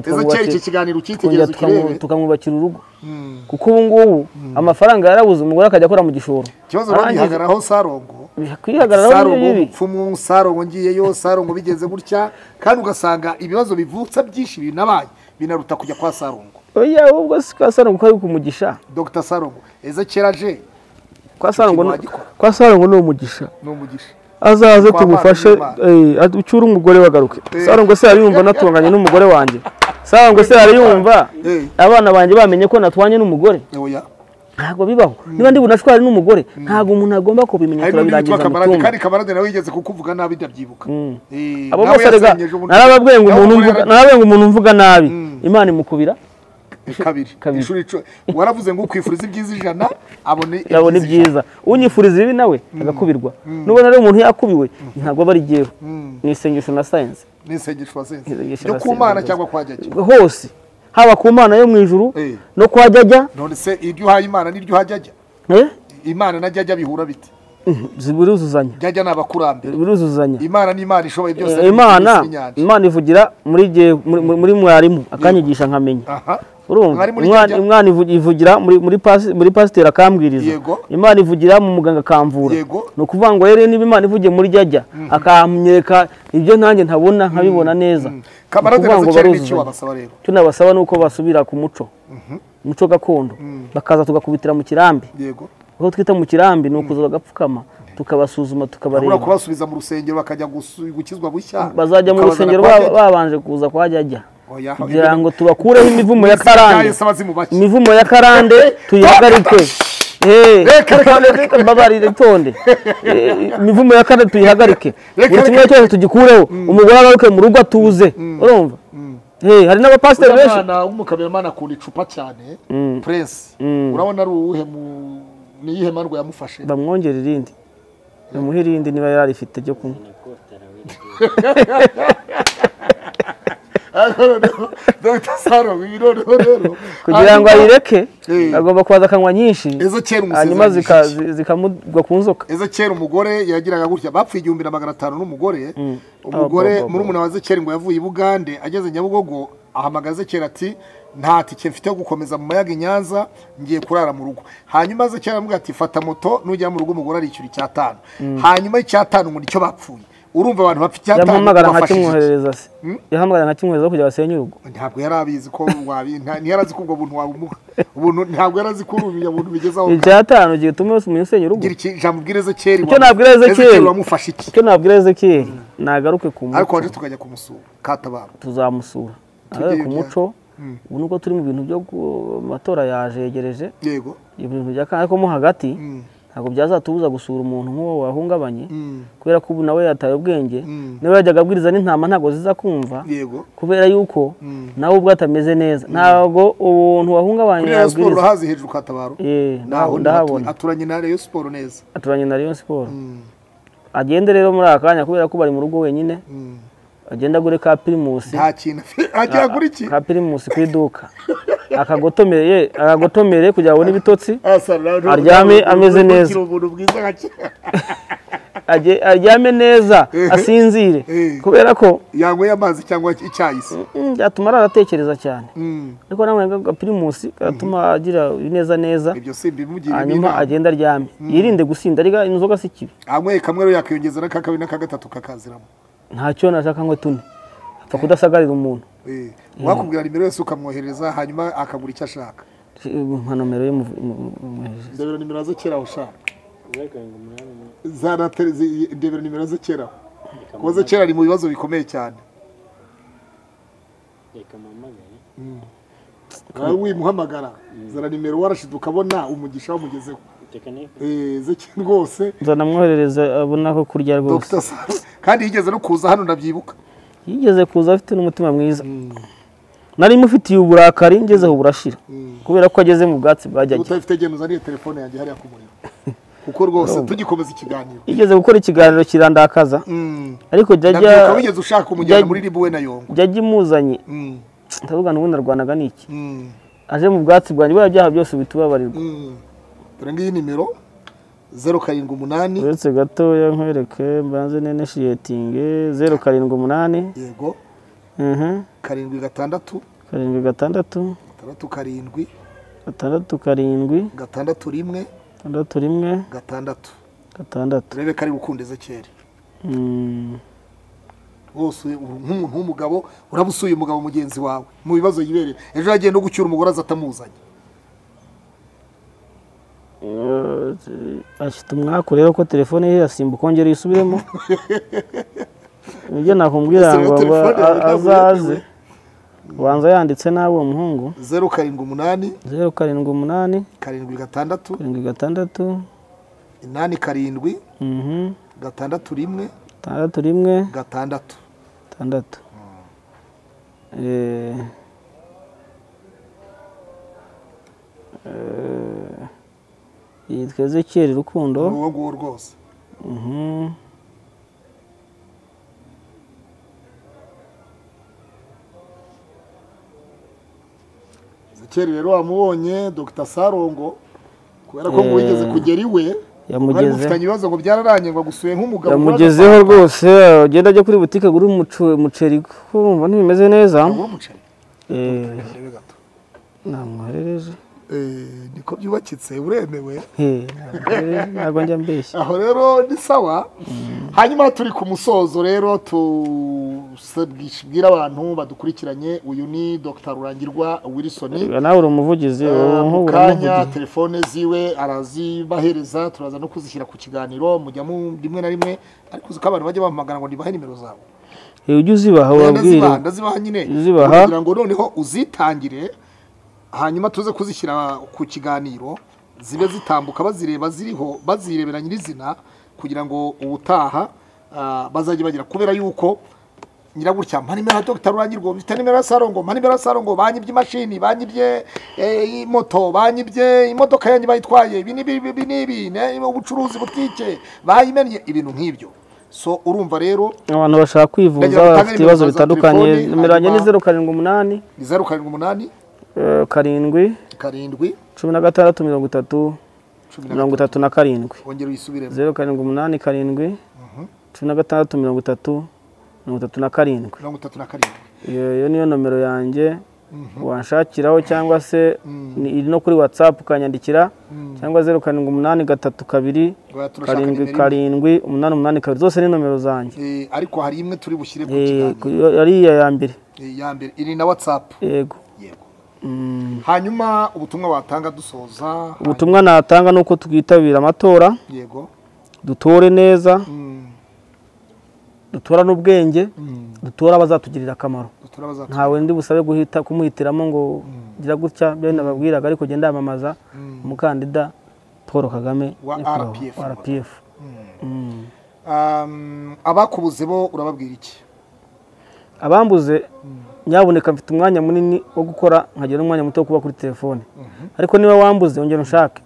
Ezekiel iki kiganiro ukitegereza ukirebe tukamwubakira urugo kuko ubu ngubu amafaranga yarabuze umugore akajya akora mu gishoro ikibazo bagihagaraho Sarongo kwihagararaho n'ibipfumu Sarongo ngiyeyo Sarongo bigeze gutya kandi ugasanga ibibazo bivutsa byinshi binabaye binaruta kujya kwa Sarongo oya ubwo kwa Sarongo ko kumugisha Dr Sarongo Ezekiel aje kwa Sarongo no umugisha azaze tumufashe aducyura umugore wagaruke Sarongo se yari yumva natunganye n'umugore wanjye Sarongo se yari yumva abana banjye bamenye ko natwanye n'umugore oya ntago bibaho niba ndi bunashwari n'umugore ntago umuntu agomba kubimenya turabirangiza mu cyumba kandi kamarade nawe yigeze kukuvuga nabi ndabyibuka abo bose rega narababwiye ngo umuntu mvuga nabi Imana imukubira kabiri ishuri waravuze ngo ukwifuriza ibyiza ijana abone ibyiza unyifuriza ibi nawe agakubirwa nubona rero umuntu yakubiwe ntabwo bari giyeho ni isengesho na science ni isengesho yo ku Mana cyangwa kwa jajya hose haba ku Mana yo mu ijuru no kwa jajya none se iryo uhaye Imana n'iryo hajajya Imana na jajya bihura bite zibiruzuzanya jajya nabakurambere biruzuzanya Imana ni Imana ishoboye byose Imana ivugira muri mwarimu akanyigisha nkamenya urumva Imana ivugira muri pasiteri akambwiriza Imana ivugira mu muganga akamvura no kuvuga ngo rero niba Imana ivugiye muri jajya akamyereka ibyo nanjye ntabona nkabibona neza kamarade Ezekiel n'icyo wabasaba rero cyo nabasaba nuko basubira ku muco gakondo bakaza tugakubitira mu kirambi aho twita mu kirambi nuko bagapfukama tukabasuzuma tukabareba kubasubiza mu rusengero bakajya gukizwa bushya bazajya mu rusengero babanje kuza kwa jajya kugira ngo tubakureho imivumo ya karande imivumo ya karande tuyihagarike mbabarire tonde imivumo ya karande tuyihagarike buri kimwe cyose tugikureho umugore agaruke mu rugo atuze urumva hari n'abapasiteri benshi umwana w'umukameramani akunda icupa cyane Prince urabona ari uwuhe ni iyihe mandwa yamufashe bamwongera irindi bamuhe irindi niba yarifite ryo kunywa Dr Sarongo rero kugira ngo ayireke agomba kwaza akanywa nyinshi hanyuma zikamugwa ku nzoka Ezekiel umugore yagiraga gutya bapfuye 1500 n'umugore umugore muri umuna wa Ezekiel ngo yavuye i Bugande ageze Nyabugogo ahamagaza Ezekiel ati nta tike mfite yo gukomeza mu mayaga Nyanza ngiye kurara mu rugo hanyuma Ezekiel aramubwira ati fata moto nujya mu rugo umugore aricura icyatanu hanyuma icyatanu ngo nicyo bapfuye urumva abantu bapfa icyatanu yahamagara nka kimwoherereza se yahamagara nka kimwohereza kugira basenye urugo ntabwo yarabizi ko ntiyarazi ko ubwo buntu wabumuha ubuntu ntabwo yarazi ko urubiya buntu bigezaho icyatanu gihe tume mu senye urugo gira iki jambo bwire Ezekiel icyo nabwire Ezekiel wamufasha iki icyo nabwire Ezekiel nagaruke ku muco ariko waje tukajya kumusura Katabaru tuzamusura ku muco ubu nuko turi mu bintu byo matora yajegereje yego ibintu bya ariko mo hagati ntabwo byazatubuza gusura umuntu nk'uwo wahungabanye kubera ko ubu nawe yataye ubwenge niba yajyaga abwiriza n'intama ntabwo ziza kumva kubera yuko nawe ubwo atameze neza ntabwo umuntu wahungabanye yabwiriza kuri hazi hejuru katabaro naho ndahabona aturanye na Rayon Sport neza aturanye na Rayon Sport agende rero muri akanya kubera ko bari mu rugo wenyine agenda gure ka Primus nta kintu ajya guri iki ka Primus ku iduka akagotomere kugira ngo n'ibitotsi aryame ameze neza aryame neza asinzire kubera ko yanyweye amazi cyangwa icyayi se byatuma aratekereza cyane ariko namwe ga Primus gatuma agira neza ibyo simbimugira hanyuma agenda aryame yirinde gusinda ariga inzoga sikibi anyweye kamwe rero yakiyongeza na kakabiri na kagatatu kakaziramo ntacyo nashaka ngo tune apfa kudasagarira umuntu wakubwira nimero yose ukamwohereza hanyuma akagura icyo ashaka nka nomero ye ndebera nimero ze kera ushaka zana ndebera nimero ze kera koze kera ari mu bibazo bikomeye cyane wimuhamagara zana nimero warashiduka abona umugisha wamugezeho zeki rwose nzanamwoherereza abona ko kurya rwose kandi yigeze no kuza hano ndabyibuka yigeze kuza afite n'umutima mwiza nari mufitiye uburakari ngezeho burashira kubera ko ageze mu bwatsi bwajyaga utafite genda uzaniye telefone yanjye hariya ku muriro kuko rwose tugikomeza ikiganiro yigeze gukora ikiganiro kirandakaza ariko jajya wigeze ushaka umujyana muri ribu we na Yongo jajya imuzanye ndavuga n'ubundi arwanaga niki aje mu bwatsi bwanjye bya byaha byose bitubabarirwa dore ngiyi nimero 078 uretse gatoya nkwereke mbanze neneshiyetinge 078 yego 76 6 6 karindwi 6 gatandatu rimwe 6 rebe kari gukundeze cyeri wose nk'umuntu w'umugabo urabusuye umugabo mugenzi wawe mu bibazo yibereye ejo yagiye no gucyura umugore azatamuzanye afite umwaka rero ko telefone ye yasimbuka kongera yisubiremo ibyo nakumbwira ngo azaze ubanza yanditse nabi uwo muhungu 078 078 6 6 8 6 yitwa Ezekiel Rukundo uwo nguwo rwose Ezekiel rero wamubonye Dr Sarongo kubera ko wigeze kugera iwe yamugeze ufitanye ibibazo ngo byararanye ngo gusuye nk'umugabo yamugezeho rwose agenda ajya kuri butike guri umuceri kumva ntibimeze neza namwoherereje niko byubakitse uremewe ntabwo njya mbeshya aho rero ni sawa hanyuma turi ku musozo rero tubwira abantu badukurikiranye uyu ni Dr Rurangirwa Wilson nawe uri umuvugizi mu kanya telefone ziwe arazibahereza turaza no kuzishyira ku kiganiro mujya mu rimwe na rimwe ariko uzi ko abantu bajya bahamagara ngo nibahe nimero zawe ujye uzibaha wabwire ndazibaha nyine kugira ngo noneho uzitangire hanyuma tuze kuzishyira ku kiganiro zibe zitambuka bazireba ziriho bazirebera nyirizina kugira ngo ubutaha bazajye bagira kubera yuko nyiragutya manimera Dr Rurangirwa bifite nimero Sarongo manimera Sarongo banyibye imashini banyibye moto banyibye imodoka yanjye bayitwaye ibi ubucuruzi butike bayimenye ibintu nk'ibyo so urumva rero abantu bashaka kwivuza bafite ibibazo bitandukanye nimero yanjye ni 078 078 karindwi 16 37 wongera uyisubiremo 078 karindwi 16 37 iyo niyo nomero yanjye wanshakiraho cyangwa se iri no kuri WhatsApp ukanyandikira cyangwa 078 2 7 zose ni nomero zanjye ariko hari imwe turi bushyire ku kiganiro ariya ya mbere iri na WhatsApp yego hanyuma ubutumwa watanga dusoza ubutumwa natanga nuko twitabira amatora yego dutore neza dutora n'ubwenge dutora abazatugirira akamaro ntawe ndi busabe guhita kumuhitiramo ngo gira gutya byo nababwiraga ariko genda yamamaza umukandida Paul Kagame wa RPF. Abakubuze bo urababwira iki? Abambuze nyaboneka mfite umwanya munini wo gukora nkagira umwanya muto wo kuba kuri telefone, ariko niba wambuze ongera unshake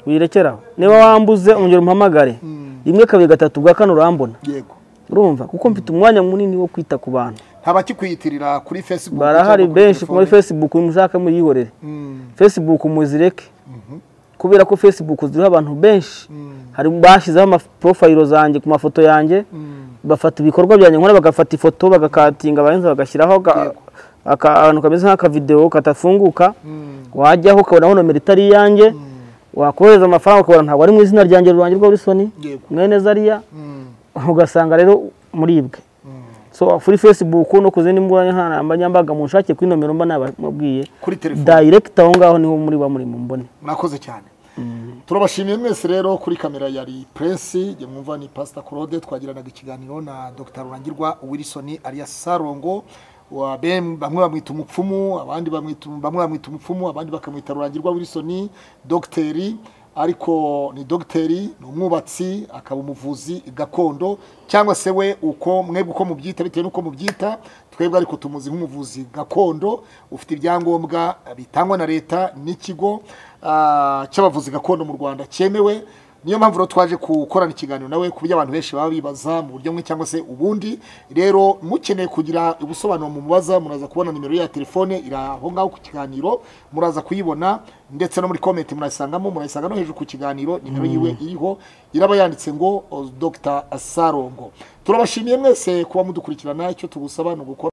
wirekeraho, niba wambuze ongera umpamagare rimwe kabiri gatatu bwa kane urambona. Yego, urumva kuko mfite umwanya munini wo kwita ku bantu. Ntabakikwiyitirira kuri Facebook, barahari benshi kuri Facebook, mushaka muyihorere. Facebook muzireke kubera ko Facebook ziriho abantu benshi, hari bashizeho amaprofile zanjye ku mafoto yanjye, bafata ibikorwa byanjye nkora bagafata ifoto bagakatinga bayenza bagashyiraho akantu kameze nk'aka video katafunguka, wajyaho ukabona nomero itari yanjye, wakohereza amafaranga ukabona ntabwo ari mu izina ryanjye rurangirwa Wilson mwene Zaria, ugasanga rero muribwe. So kuri Facebook no kuzindi mbuga nkoranyambaga munshake kuri nomero mba nababwiye direct aho ngaho niho muri ba muri mu mbone. Mwakoze cyane. Turabashimiye mwese rero kuri kamera yari Prince, je mwumva ni Pastor Claude, twagiranaga ikiganiro na Dr. Rurangirwa Wilson alias Sarongo, bamwe bamwita umupfumu, abandi bamwita umupfumu, abandi bakamwita Rurangirwa Wilson Dr. ariko ni dogiteri, ni umwubatsi, akaba umuvuzi gakondo, cyangwa se we uko mwebwe uko mubyita bitewe nuko mubyita, twebwe ariko tumuzi nk'umuvuzi gakondo ufite ibyangombwa bitangwa na leta n'ikigo cy'abavuzi gakondo mu Rwanda cyemewe. Niyo mpamvu rero twaje gukorana ikiganiro nawe kubyo abantu benshi baba bibaza mu buryo bumwe cyangwa se ubundi. Rero mukeneye kugira ubusobanuro mu mubaza, muraza kubona nimero ya telefone iraho ngaho ku kiganiro, muraza kuyibona, ndetse no muri comment murasangamo, murasanga no hejuru ku kiganiro nimero yiwe iriho, iraba yanditse ngo Dr. Sarongo. Turabashimiye mwese kuba mudukurikirana, icyo tugusaba no gukora